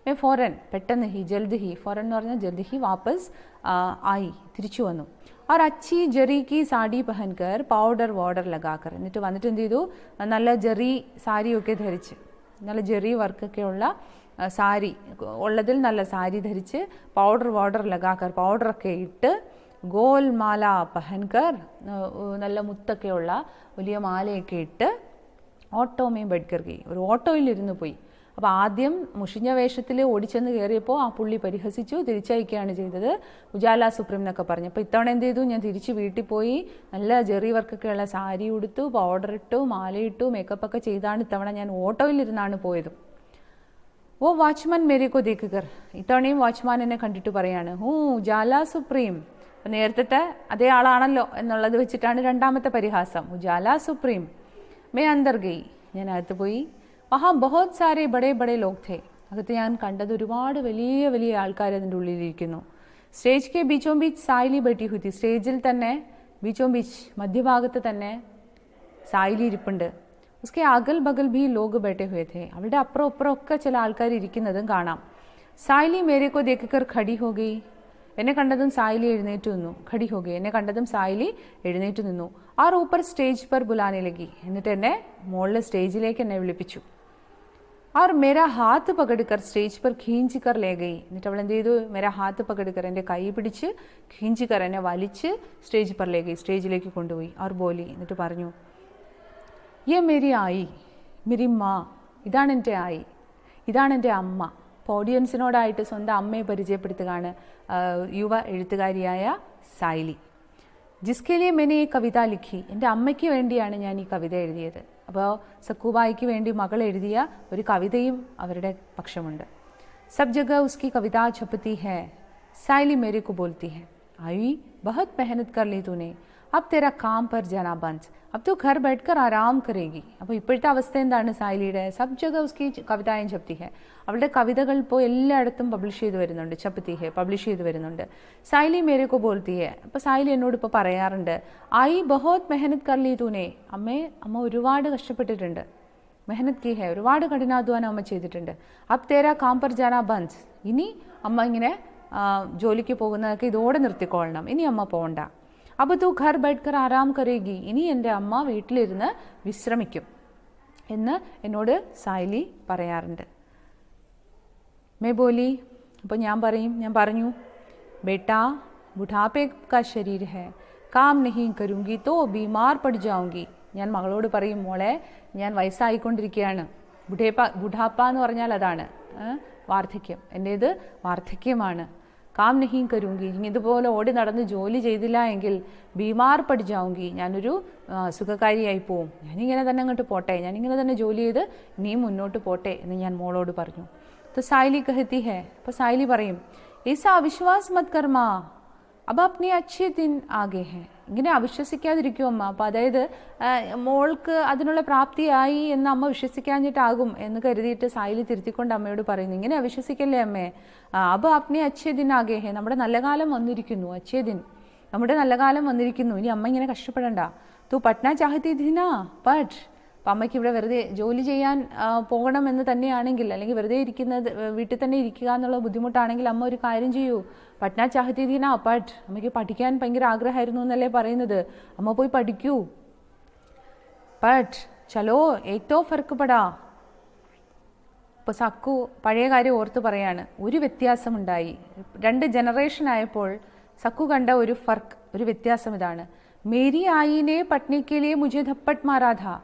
മേ ഫോരൻ പെട്ടെന്ന് ഹി ജൽദ് ഹി, ഫോരൻ എന്ന് പറഞ്ഞാൽ ജൽദ് ഹി വാപ്പസ് ആയി, തിരിച്ചു വന്നു. और अच्छी जरी की साड़ी पहनकर പൗഡർ വാഡർ ലഗാക്കർ. എന്നിട്ട് വന്നിട്ട് എന്ത് ചെയ്തു, നല്ല ജെറി സാരിയൊക്കെ ധരിച്ച്, നല്ല ജെറി വർക്കൊക്കെ ഉള്ള സാരി ഉള്ളതിൽ നല്ല സാരി ധരിച്ച് പൗഡർ വാഡർ ലഗാക്കർ, പൗഡറൊക്കെ ഇട്ട് ഗോൽ മാല പഹൻകർ, നല്ല മുത്തൊക്കെയുള്ള വലിയ മാലയൊക്കെ ഇട്ട് ഓട്ടോമേ ബെഡ്കർ ഗയി, ഒരു ഓട്ടോയിലിരുന്ന് പോയി. അപ്പോൾ ആദ്യം മുഷിഞ്ഞ വേഷത്തിൽ ഓടിച്ചെന്ന് കയറിയപ്പോൾ ആ പുള്ളി പരിഹസിച്ചു, തിരിച്ചയക്കുകയാണ് ചെയ്തത്. ഉജാല സുപ്രീം എന്നൊക്കെ പറഞ്ഞു. അപ്പോൾ ഇത്തവണ എന്ത് ചെയ്തു, ഞാൻ തിരിച്ച് വീട്ടിൽ പോയി നല്ല ജെറി വർക്കൊക്കെയുള്ള സാരി ഉടുത്തു, പൗഡർ ഇട്ടു, മാലയിട്ടു, മേക്കപ്പൊക്കെ ചെയ്താണ് ഇത്തവണ ഞാൻ ഓട്ടോയിലിരുന്നാണ് പോയത്. ഓ വാച്ച്മാൻ മേരെക്കോ ദേക്കർ. ഇത്തവണയും വാച്ച്മാൻ എന്നെ കണ്ടിട്ട് പറയാണ്, ഉജാല സുപ്രീം. നേരത്തെ അതേ ആളാണല്ലോ എന്നുള്ളത് വെച്ചിട്ടാണ് രണ്ടാമത്തെ പരിഹാസം. ഉജാല സുപ്രീം. മേ അന്തർ ഗയി. ഞാൻ അകത്ത് പോയി. വഹാ ബഹുത് സാരെ ബഡേ ബഡേ ലോഗ് ഥേ. അകത്ത് ഞാൻ കണ്ടത് ഒരുപാട് വലിയ വലിയ ആൾക്കാർ അതിൻ്റെ ഉള്ളിലിരിക്കുന്നു. സ്റ്റേജ് കെ ബീച്ചോ ബീച്ച് സായിലി ബെട്ടി ഹുത്തി. സ്റ്റേജിൽ തന്നെ ബീച്ചോ ബീച്ച് മധ്യഭാഗത്ത് തന്നെ സായിലി ഇരിപ്പുണ്ട്. ഉസ്കെ അഗൽ ബഗൽ ഭി ലോഗ് ബെട്ടെ ഹുए थे. അവളുടെ അപ്പുറം അപ്പുറം ഒക്കെ ചില ആൾക്കാർ ഇരിക്കുന്നതും കാണാം. സായിലി മേരെക്കോ ദേക്കർ ഖടി ഹോ ഗയി. എന്നെ കണ്ടതും സായിലി എഴുന്നേറ്റ് നിന്നു. ഖടി ഹോ ഗയി. എന്നെ കണ്ടതും സായിലി എഴുന്നേറ്റ് നിന്നു. ആർ ഊപ്പർ സ്റ്റേജ് പർ ബുലാനെ ലഗി. എന്നിട്ട് എന്നെ മുകളിൽ സ്റ്റേജിലേക്ക് എന്നെ വിളിപ്പിച്ചു. और मेरा हाथ पकड़कर स्टेज पर खींच कर ले गई. എന്നിട്ട് അവൾ എന്ത് ചെയ്തു, मेरा हाथ पकड़कर എൻ്റെ കൈ പിടിച്ച് खींच कर എന്നെ വലിച്ച് സ്റ്റേജ് पर ले गई, സ്റ്റേജിലേക്ക് കൊണ്ടുപോയി. और बोली, എന്നിട്ട് പറഞ്ഞു, ये मेरी आई, मेरी माँ. ഇതാണ് എൻ്റെ ആയി, ഇതാണ് എൻ്റെ അമ്മ. അപ്പോൾ ഓഡിയൻസിനോടായിട്ട് സ്വന്തം അമ്മയെ പരിചയപ്പെടുത്തുകയാണ് യുവ എഴുത്തുകാരിയായ സായിലി. ജിസ്കെ ലിയെ मैंने ये कविता लिखी. എൻ്റെ അമ്മയ്ക്ക് വേണ്ടിയാണ് ഞാൻ ഈ കവിത എഴുതിയത്. അപ്പോൾ സക്കൂബായിക്ക് വേണ്ടി മകൾ എഴുതിയ ഒരു കവിതയും അവരുടെ പക്ഷമുണ്ട്. സബ് ജഗ ഉസ്കി കവിത ഛപ്പത്തി ഹൈ. സായിലി മേരെ കോ ബോൾത്തി ഹൈ, आई बहुत मेहनत कर ली तूने, अब तेरा काम पर जाना बंद, अब तो घर बैठकर आराम करेगी. അപ്പോൾ ഇപ്പോഴത്തെ അവസ്ഥ എന്താണ് സായിലിയുടെ? Sub ജഗ ഉസ്കി കവിതായും ഛപ്പത്തി high. അവളുടെ കവിതകൾ ഇപ്പോൾ എല്ലായിടത്തും പബ്ലിഷ് ചെയ്ത് വരുന്നുണ്ട്. ഛപ്പത്തി ഹൈ പബ്ലിഷ് ചെയ്ത് വരുന്നുണ്ട്. സായിലി മേരെ കോ ബോൾത്തി ഹൈ. അപ്പോൾ സായിലി എന്നോട് ഇപ്പോൾ പറയാറുണ്ട്, ആയി ബഹുത് മെഹനത് കർ ലീ തൂനെ. അമ്മ ഒരുപാട് കഷ്ടപ്പെട്ടിട്ടുണ്ട്. മെഹനത് കി ഹൈ, ഒരുപാട് കഠിനാധ്വാനം അമ്മ ചെയ്തിട്ടുണ്ട്. അബ് തേരാ കാം പർ ജാനാ ബന്ദ്. ഇനി അമ്മ ഇങ്ങനെ ജോലിക്ക് പോകുന്നതൊക്കെ ഇതോടെ നിർത്തിക്കൊള്ളണം, ഇനി അമ്മ പോകണ്ട. അബ് തൂ ഘർ ബൈഠ്കർ ആരാം കരേഗി. ഇനി എൻ്റെ അമ്മ വീട്ടിലിരുന്ന് വിശ്രമിക്കും എന്ന് എന്നോട് സായിലി പറയാറുണ്ട്. മേ ബോലി. അപ്പോൾ ഞാൻ പറഞ്ഞു, ബേട്ടാ ബുഢാപ്പേ കാ ശരീർ ഹൈ, കാം നഹീ കരൂംഗി തോ ബീമാർ പട് ജാऊंगी. ഞാൻ മകളോട് പറയും, മോളെ ഞാൻ വയസ്സായിക്കൊണ്ടിരിക്കുകയാണ്. ബുഢാപ്പ എന്ന് പറഞ്ഞാൽ അതാണ് വാർദ്ധക്യം, എൻ്റേത് വാർദ്ധക്യമാണ്. കാം നഹീം കരൂംഗി. ഇതുപോലെ ഓടി നടന്ന് ജോലി ചെയ്തില്ല എങ്കിൽ ബീമാർ പട് ജാऊंगी, ഞാനൊരു സുഖകാരിയായി പോവും. ഞാനിങ്ങനെ തന്നെ അങ്ങോട്ട് പോട്ടെ, ഞാനിങ്ങനെ തന്നെ ജോലി ചെയ്ത് ഇനിയും മുന്നോട്ട് പോട്ടെ എന്ന് ഞാൻ മോളോട് പറഞ്ഞു. तो साइली कहती है. അപ്പോൾ സായിലി പറയും, ऐसा अविश्वास मत कर माँ, अब अपने अच्छे दिन आगे हैं. ഇങ്ങനെ അവിശ്വസിക്കാതിരിക്കും അമ്മ. അപ്പോൾ അതായത് മോൾക്ക് അതിനുള്ള പ്രാപ്തിയായി എന്ന് അമ്മ വിശ്വസിക്കാഞ്ഞിട്ടാകും എന്ന് കരുതിയിട്ട് സായിലി തിരുത്തിക്കൊണ്ട് അമ്മയോട് പറയുന്നു, ഇങ്ങനെ അവിശ്വസിക്കല്ലേ അമ്മേ. അപ്പോൾ അപ്നെ അച്ഛേ ദിൻ ആകെ ഹേ, നമ്മുടെ നല്ല കാലം വന്നിരിക്കുന്നു. അച്ഛേ ദിൻ, നമ്മുടെ നല്ല കാലം വന്നിരിക്കുന്നു. ഇനി അമ്മ ഇങ്ങനെ കഷ്ടപ്പെടണ്ട. തൂ പട്ന ചാഹത്തി ദിനാ പട്ട്. അപ്പം അമ്മയ്ക്ക് ഇവിടെ വെറുതെ ജോലി ചെയ്യാൻ പോകണമെന്ന് തന്നെയാണെങ്കിൽ, അല്ലെങ്കിൽ വെറുതെ ഇരിക്കുന്നത് വീട്ടിൽ തന്നെ ഇരിക്കുക എന്നുള്ള ബുദ്ധിമുട്ടാണെങ്കിൽ അമ്മ ഒരു കാര്യം ചെയ്യൂ, പട്ന ചാഹത്തി ദീന പട്ട്. അമ്മയ്ക്ക് പഠിക്കാൻ ഭയങ്കര ആഗ്രഹമായിരുന്നു എന്നല്ലേ പറയുന്നത്, അമ്മ പോയി പഠിക്കൂ. പട്ട് ചലോ ഏതോ ഫർക്ക് പടാ. ഇപ്പോൾ സക്കു പഴയ കാര്യം ഓർത്ത് പറയാണ്, ഒരു വ്യത്യാസമുണ്ടായി. 2 ജനറേഷൻ ആയപ്പോൾ സക്കു കണ്ട ഒരു ഫർക്ക്, ഒരു വ്യത്യാസം ഇതാണ്. മേരി ആയിനെ പട്നിക്കലിയെ മുझे धप्पट मारा था.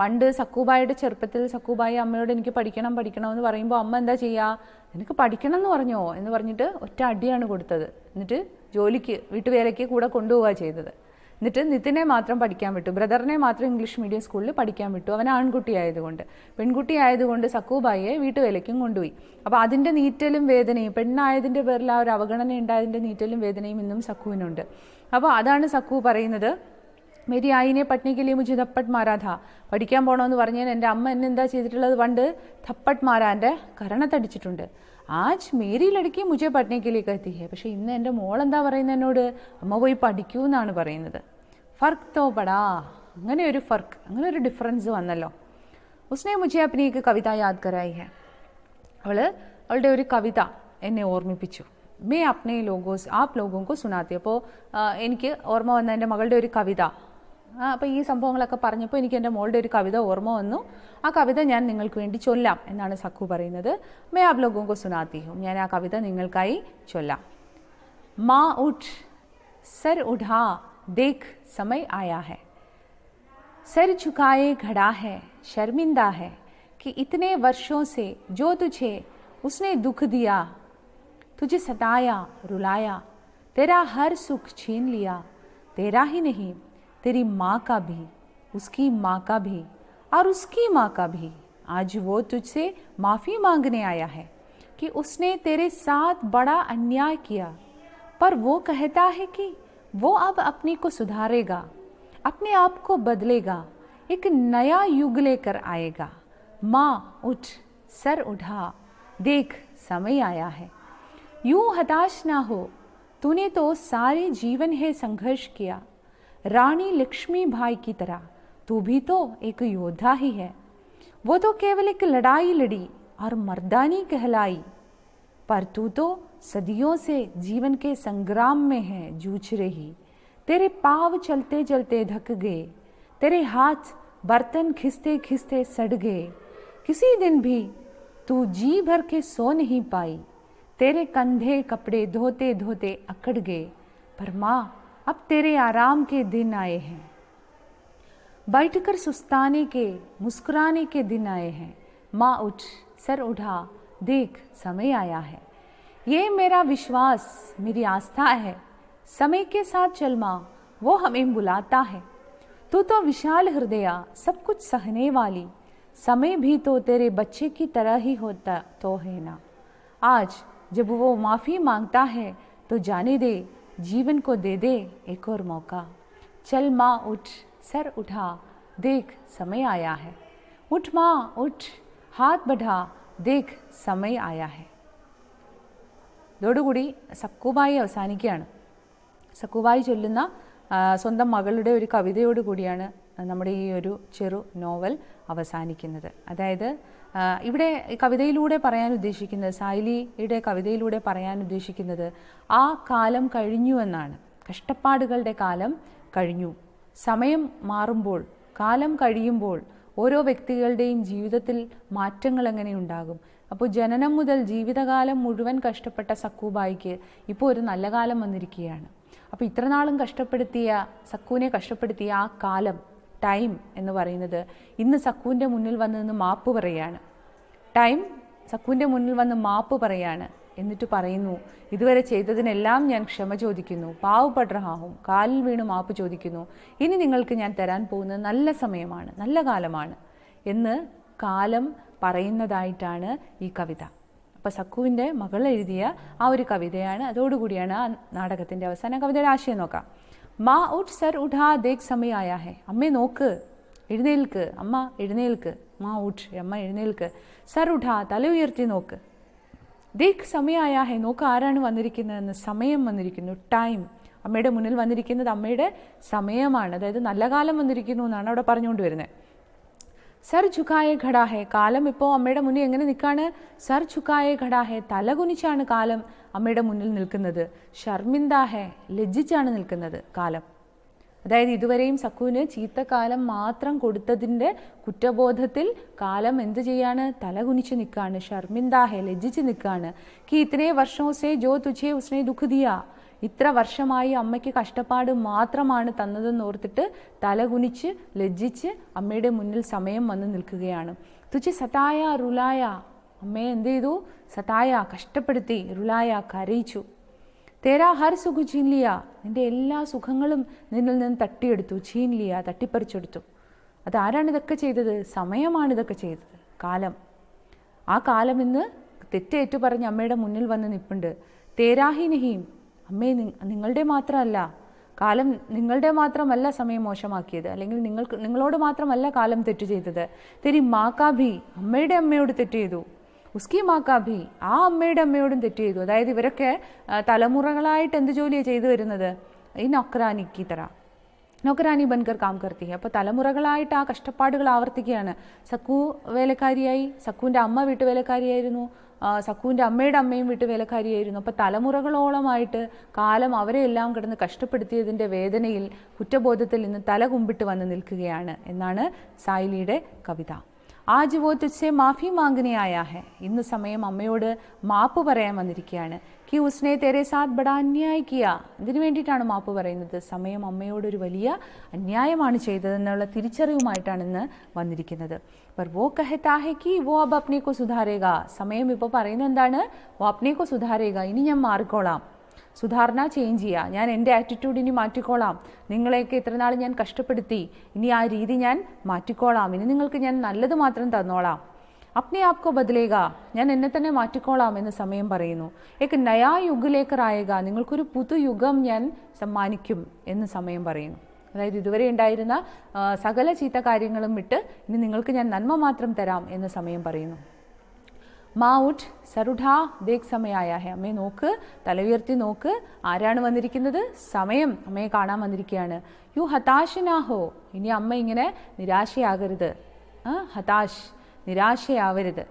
പണ്ട് സക്കൂബായുടെ ചെറുപ്പത്തിൽ സക്കൂബായി അമ്മയോട് എനിക്ക് പഠിക്കണം എന്ന് പറയുമ്പോൾ അമ്മ എന്താ ചെയ്യുക, നിനക്ക് പഠിക്കണം എന്ന് പറഞ്ഞോ എന്ന് പറഞ്ഞിട്ട് ഒറ്റ അടിയാണ് കൊടുത്തത്. എന്നിട്ട് ജോലിക്ക് വീട്ടുവേലയ്ക്ക് കൂടെ കൊണ്ടുപോവുക ചെയ്തത്. എന്നിട്ട് നിതിനെ മാത്രം പഠിക്കാൻ വിട്ടു, ബ്രദറിനെ മാത്രം ഇംഗ്ലീഷ് മീഡിയം സ്കൂളിൽ പഠിക്കാൻ വിട്ടു. അവൻ ആൺകുട്ടി ആയതുകൊണ്ട്. പെൺകുട്ടി ആയതുകൊണ്ട് സക്കൂബായിയെ വീട്ടുവേലയ്ക്കും കൊണ്ടുപോയി. അപ്പോൾ അതിൻ്റെ നീറ്റലും വേദനയും, പെണ്ണായതിൻ്റെ പേരിൽ ആ ഒരു അവഗണന ഉണ്ടായതിൻ്റെ നീറ്റലും വേദനയും ഇന്നും സക്കുവിനുണ്ട്. അപ്പോൾ അതാണ് സക്കു പറയുന്നത്, മേരി ആയിനെ പട്നിക്കലിയെ മുझे धप्पट मारा था. പഠിക്കാൻ പോകണമെന്ന് പറഞ്ഞാൽ എൻ്റെ അമ്മ എന്നെ എന്താ ചെയ്തിട്ടുള്ളത്, പണ്ട് ധപ്പട്ട് മാരാൻ്റെ കരണത്തടിച്ചിട്ടുണ്ട്. ആജ് മേരി ലड़की മുझे പഠने के लिए कहती है. പക്ഷേ ഇന്ന് എൻ്റെ മോൾ എന്താ പറയുന്നത് എന്നോട്? അമ്മ പോയി പഠിക്കൂ എന്നാണ് പറയുന്നത്. ഫർക്ക് തോ പടാ, അങ്ങനെ ഒരു ഫർക്ക്, അങ്ങനെ ഒരു ഡിഫറൻസ് വന്നല്ലോ. ഉസ്നെ മുझे अपनी एक कविता याद कराई है. അവളുടെ ഒരു കവിത എന്നെ ഓർമ്മിപ്പിച്ചു. May അപ്നെ logos app ലോഗോങ്കോ സുനാത്തി. അപ്പോൾ എനിക്ക് ഓർമ്മ വന്ന എൻ്റെ മകളുടെ ഒരു കവിത. അപ്പോൾ ഈ സംഭവങ്ങളൊക്കെ പറഞ്ഞപ്പോൾ എനിക്ക് എൻ്റെ മോളുടെ ഒരു കവിത ഓർമ്മ വന്നു. ആ കവിത ഞാൻ നിങ്ങൾക്ക് വേണ്ടി ചൊല്ലാം എന്നാണ് സഖു പറയുന്നത്. May app ലോഗോങ്കോ സുനാത്തി ഹൂം. ഞാൻ ആ കവിത നിങ്ങൾക്കായി ചൊല്ലാം. മാ ഉഠ് സർ ഉഠാ ദേഖ് സമയ ആയാ ഹൈ. सर झुकाए खड़ा है, शर्मिंदा है कि इतने वर्षों से जो तुझे उसने दुख दिया, तुझे सताया रुलाया, तेरा हर सुख छीन लिया. तेरा ही नहीं, तेरी माँ का भी, उसकी माँ का भी और उसकी माँ का भी. आज वो तुझसे माफ़ी मांगने आया है कि उसने तेरे साथ बड़ा अन्याय किया, पर वो कहता है कि वो अब अपने को सुधारेगा, अपने आप को बदलेगा, एक नया युग लेकर आएगा. माँ उठ, सर उठा, देख समय आया है. यूं हताश ना हो, तूने तो सारे जीवन है संघर्ष किया. रानी लक्ष्मी भाई की तरह तू भी तो एक योद्धा ही है. वो तो केवल एक लड़ाई लड़ी और मर्दानी कहलाई, पर तू तो सदियों से जीवन के संग्राम में है जूझ रही. तेरे पाँव चलते चलते थक गए, तेरे हाथ बर्तन खिसते खिसते सड़ गए. किसी दिन भी तू जी भर के सो नहीं पाई. तेरे कंधे कपड़े धोते धोते अकड़ गए. पर माँ, अब तेरे आराम के दिन आए हैं. बैठकर सुस्ताने के, मुस्कुराने के दिन आए हैं. माँ उठ, सर उठा, देख समय आया है. ये मेरा विश्वास, मेरी आस्था है. समय के साथ चल माँ, वो हमें बुलाता है. तू तो विशाल हृदया, सब कुछ सहने वाली. समय भी तो तेरे बच्चे की तरह ही होता तो है ना. आज जब वो माफ़ी मांगता है तो जाने दे, जीवन को दे दे एक और मौका. चल माँ उठ, सर उठा, देख समय आया है. उठ माँ उठ, हाथ बढ़ा, देख समय आया है. ഇതോടുകൂടി സക്കുബായി അവസാനിക്കുകയാണ്. സക്കുബായി ചൊല്ലുന്ന സ്വന്തം മകളുടെ ഒരു കവിതയോട് കൂടിയാണ് നമ്മുടെ ഈ ഒരു ചെറു നോവൽ അവസാനിക്കുന്നത്. അതായത് ഇവിടെ കവിതയിലൂടെ പറയാൻ ഉദ്ദേശിക്കുന്നത്, സായിലിയുടെ കവിതയിലൂടെ പറയാൻ ഉദ്ദേശിക്കുന്നത് ആ കാലം കഴിഞ്ഞു എന്നാണ്. കഷ്ടപ്പാടുകളുടെ കാലം കഴിഞ്ഞു. സമയം മാറുമ്പോൾ, കാലം കഴിയുമ്പോൾ ഓരോ വ്യക്തികളുടെയും ജീവിതത്തിൽ മാറ്റങ്ങൾ എങ്ങനെ ഉണ്ടാകും. അപ്പോൾ ജനനം മുതൽ ജീവിതകാലം മുഴുവൻ കഷ്ടപ്പെട്ട സക്കുബായിക്ക് ഇപ്പോൾ ഒരു നല്ല കാലം വന്നിരിക്കുകയാണ്. അപ്പോൾ ഇത്രനാളും സക്കുവിനെ കഷ്ടപ്പെടുത്തിയ ആ കാലം, ടൈം എന്ന് പറയുന്നത് ഇന്ന് സക്കുവിൻ്റെ മുന്നിൽ വന്ന് നിന്ന് മാപ്പ് പറയുകയാണ്. ടൈം സക്കുവിൻ്റെ മുന്നിൽ വന്ന് മാപ്പ് പറയാണ്. എന്നിട്ട് പറയുന്നു, ഇതുവരെ ചെയ്തതിനെല്ലാം ഞാൻ ക്ഷമ ചോദിക്കുന്നു, പാവപ്പെട്ടഹാവും കാലിൽ വീണ് മാപ്പ് ചോദിക്കുന്നു. ഇനി നിങ്ങൾക്ക് ഞാൻ തരാൻ പോകുന്നത് നല്ല സമയമാണ്, നല്ല കാലമാണ് എന്ന് കാലം പറയുന്നതായിട്ടാണ് ഈ കവിത. അപ്പോൾ സക്കുവിൻ്റെ മകൾ എഴുതിയ ആ ഒരു കവിതയാണ്. അതോടുകൂടിയാണ് ആ നാടകത്തിൻ്റെ അവസാനം. കവിതയുടെ ആശയം നോക്കാം. മാ ഉഠ് സർ ഉഠാ ദേഖ് സമയ ആയാ ഹെ. അമ്മേ നോക്ക്, എഴുന്നേൽക്ക്, അമ്മ എഴുന്നേൽക്ക്. മാ ഉഠ്, അമ്മ എഴുന്നേൽക്ക്. സർ ഉഠാ, തല ഉയർത്തി നോക്ക്. ദേഖ് സമയ ആയാ ഹെ, നോക്ക് ആരാണ് വന്നിരിക്കുന്നതെന്ന്. സമയം വന്നിരിക്കുന്നു, ടൈം. അമ്മയുടെ മുന്നിൽ വന്നിരിക്കുന്നത് അമ്മയുടെ സമയമാണ്. അതായത് നല്ല കാലം വന്നിരിക്കുന്നു എന്നാണ് അവിടെ പറഞ്ഞുകൊണ്ട് വരുന്നത്. സർ ഝുക്കായെ ഖടാ ഹെ, കാലം ഇപ്പോൾ അമ്മയുടെ മുന്നിൽ എങ്ങനെ നിൽക്കാണ്? സർ ഝുക്കായെ ഖടാ ഹെ, തല കുനിച്ചാണ് കാലം അമ്മയുടെ മുന്നിൽ നിൽക്കുന്നത്. ഷർമിന്ദാ ഹെ, ലജ്ജിച്ചാണ് നിൽക്കുന്നത് കാലം. അതായത് ഇതുവരെയും സക്കുവിന് ചീത്തക്കാലം മാത്രം കൊടുത്തതിൻ്റെ കുറ്റബോധത്തിൽ കാലം എന്ത് ചെയ്യാണ്? തല കുനിച്ച് നിൽക്കുകയാണ്. ഷർമിന്ദാ ഹെ, ലജ്ജിച്ച് നിൽക്കുകയാണ്. കി ഇത്രേ വർഷോ സേ ജോ തുझे उसने दुख दिया, ഇത്ര വർഷമായി അമ്മയ്ക്ക് കഷ്ടപ്പാട് മാത്രമാണ് തന്നതെന്ന് ഓർത്തിട്ട് തലകുനിച്ച് ലജ്ജിച്ച് അമ്മയുടെ മുന്നിൽ സമയം വന്ന് നിൽക്കുകയാണ്. തുझे സതായ റുലായ, അമ്മയെ എന്ത് ചെയ്തു? സതായ, കഷ്ടപ്പെടുത്തി. റുലായ, കരയിച്ചു. തേരാ ഹർ സുഖ ഛീൻ ലിയ, നിന്റെ എല്ലാ സുഖങ്ങളും നിന്നിൽ നിന്ന് തട്ടിയെടുത്തു. ഛീൻ ലിയ, തട്ടിപ്പറിച്ചെടുത്തു. അതാരാണ് ഇതൊക്കെ ചെയ്തത്? സമയമാണ് ഇതൊക്കെ ചെയ്തത്, കാലം. ആ കാലം ഇന്ന് തെറ്റേറ്റു പറഞ്ഞ് അമ്മയുടെ മുന്നിൽ വന്ന് നിൽപ്പുണ്ട്. തേരാഹി നഹീം, അമ്മേ നിങ്ങളുടെ മാത്രമല്ല കാലം, നിങ്ങളുടെ മാത്രമല്ല സമയം മോശമാക്കിയത്, അല്ലെങ്കിൽ നിങ്ങളോട് മാത്രമല്ല കാലം തെറ്റ് ചെയ്തത്. തെരി മാക്കാഭി, അമ്മയോട് തെറ്റ് ചെയ്തു. ഉസ്കി മാക്കാഭി, ആ അമ്മയുടെ അമ്മയോടും തെറ്റ് ചെയ്തു. അതായത് ഇവരൊക്കെ തലമുറകളായിട്ട് എന്ത് ജോലിയാണ് ചെയ്തു വരുന്നത്? ഈ നൊക്രാനിക്ക് തറ നൗകരാനി ബൻകർ കാം കർത്തി ഹെ. അപ്പോൾ തലമുറകളായിട്ട് ആ കഷ്ടപ്പാടുകൾ ആവർത്തിക്കുകയാണ്. സക്കു വേലക്കാരിയായി, സക്കുവിൻ്റെ അമ്മ വീട്ടുവേലക്കാരിയായിരുന്നു, സക്കുവിൻ്റെ അമ്മയുടെ അമ്മയും വീട്ടുവേലക്കാരിയായിരുന്നു. അപ്പോൾ തലമുറകളോളമായിട്ട് കാലം അവരെ എല്ലാം കിടന്ന് കഷ്ടപ്പെടുത്തിയതിൻ്റെ വേദനയിൽ, കുറ്റബോധത്തിൽ ഇന്ന് തല കുമ്പിട്ട് വന്ന് നിൽക്കുകയാണ് എന്നാണ് സായിലിയുടെ കവിത. ആജ് വോ തുജ്സെ മാഫി മാംഗനെ ആയാ ഹെ. ഇന്ന് സമയം അമ്മയോട് മാപ്പ് പറയാൻ വന്നിരിക്കുകയാണ്. കി ഉസ്നെ തെരെ സാത്ത് ബഡാ അന്യായ് കിയാ. ഇതിനു വേണ്ടിയിട്ടാണ് മാപ്പ് പറയുന്നത്. സമയം അമ്മയോടൊരു വലിയ അന്യായമാണ് ചെയ്തതെന്നുള്ള തിരിച്ചറിവുമായിട്ടാണ് ഇന്ന് വന്നിരിക്കുന്നത്. पर वो कहता है कि वो अब अपने को सुधारेगा. സമയം ഇപ്പോൾ പറയുന്നത് എന്താണ്? वो अपने को सुधारेगा. ഇനി ഞാൻ മാറിക്കോളാം, സുധാരണ ചേഞ്ച് ചെയ്യുക, ഞാൻ എൻ്റെ ആറ്റിറ്റ്യൂഡ് ഇനി മാറ്റിക്കോളാം, നിങ്ങളെയൊക്കെ ഇത്ര നാൾ ഞാൻ കഷ്ടപ്പെടുത്തി, ഇനി ആ രീതി ഞാൻ മാറ്റിക്കോളാം, ഇനി നിങ്ങൾക്ക് ഞാൻ നല്ലത് മാത്രം തന്നോളാം. അപ്നെ ആപ്കോ ബദലേക, ഞാൻ എന്നെ തന്നെ മാറ്റിക്കോളാം എന്ന് സമയം പറയുന്നു. ഏക്ക് നയാ യുഗിലേക്കറായക, നിങ്ങൾക്കൊരു പുതുയുഗം ഞാൻ സമ്മാനിക്കും എന്ന് സമയം പറയുന്നു. അതായത് ഇതുവരെ ഉണ്ടായിരുന്ന സകല ചീത്ത കാര്യങ്ങളും വിട്ട് ഇനി നിങ്ങൾക്ക് ഞാൻ നന്മ മാത്രം തരാം എന്ന് സമയം പറയുന്നു. മാ ഉഠ് സരുഢാ ദേഖ് സമയായ ഹെ. അമ്മയെ നോക്ക്, തല ഉയർത്തി നോക്ക്, ആരാണ് വന്നിരിക്കുന്നത്? സമയം അമ്മയെ കാണാൻ വന്നിരിക്കുകയാണ്. യു ഹതാശ് നാ ഹോ, ഇനി അമ്മ ഇങ്ങനെ നിരാശയാകരുത്. ഹതാശ്, നിരാശയാവരുത്.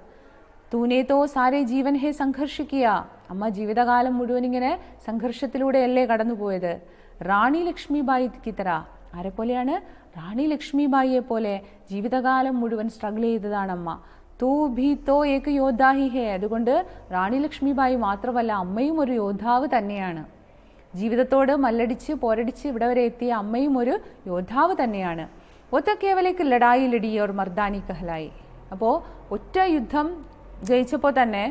തൂനെ തോ സാരേ ജീവൻ ഹേ സംഘർഷിക്കുക, അമ്മ ജീവിതകാലം മുഴുവൻ ഇങ്ങനെ സംഘർഷത്തിലൂടെയല്ലേ കടന്നുപോയത്. റാണി ലക്ഷ്മിബായി കിത്തറ, ആരെപ്പോലെയാണ്? റാണി ലക്ഷ്മിബായിയെ പോലെ ജീവിതകാലം മുഴുവൻ സ്ട്രഗിൾ ചെയ്തതാണ് അമ്മ. തൂ ഭീ തോ ഏക യോദ്ധാഹി ഹേ. അതുകൊണ്ട് റാണി ലക്ഷ്മിബായി മാത്രമല്ല, അമ്മയും ഒരു യോദ്ധാവ് തന്നെയാണ്. ജീവിതത്തോട് മല്ലടിച്ച് പോരടിച്ച് ഇവിടെ വരെ എത്തിയ അമ്മയും ഒരു യോദ്ധാവ് തന്നെയാണ്. ഒത്ത കേവലേക്ക് ലഡായി ലടി ഓർ മർദാനി കഹലായി. അപ്പോൾ ഒറ്റ യുദ്ധം ജയിച്ചപ്പോൾ തന്നെ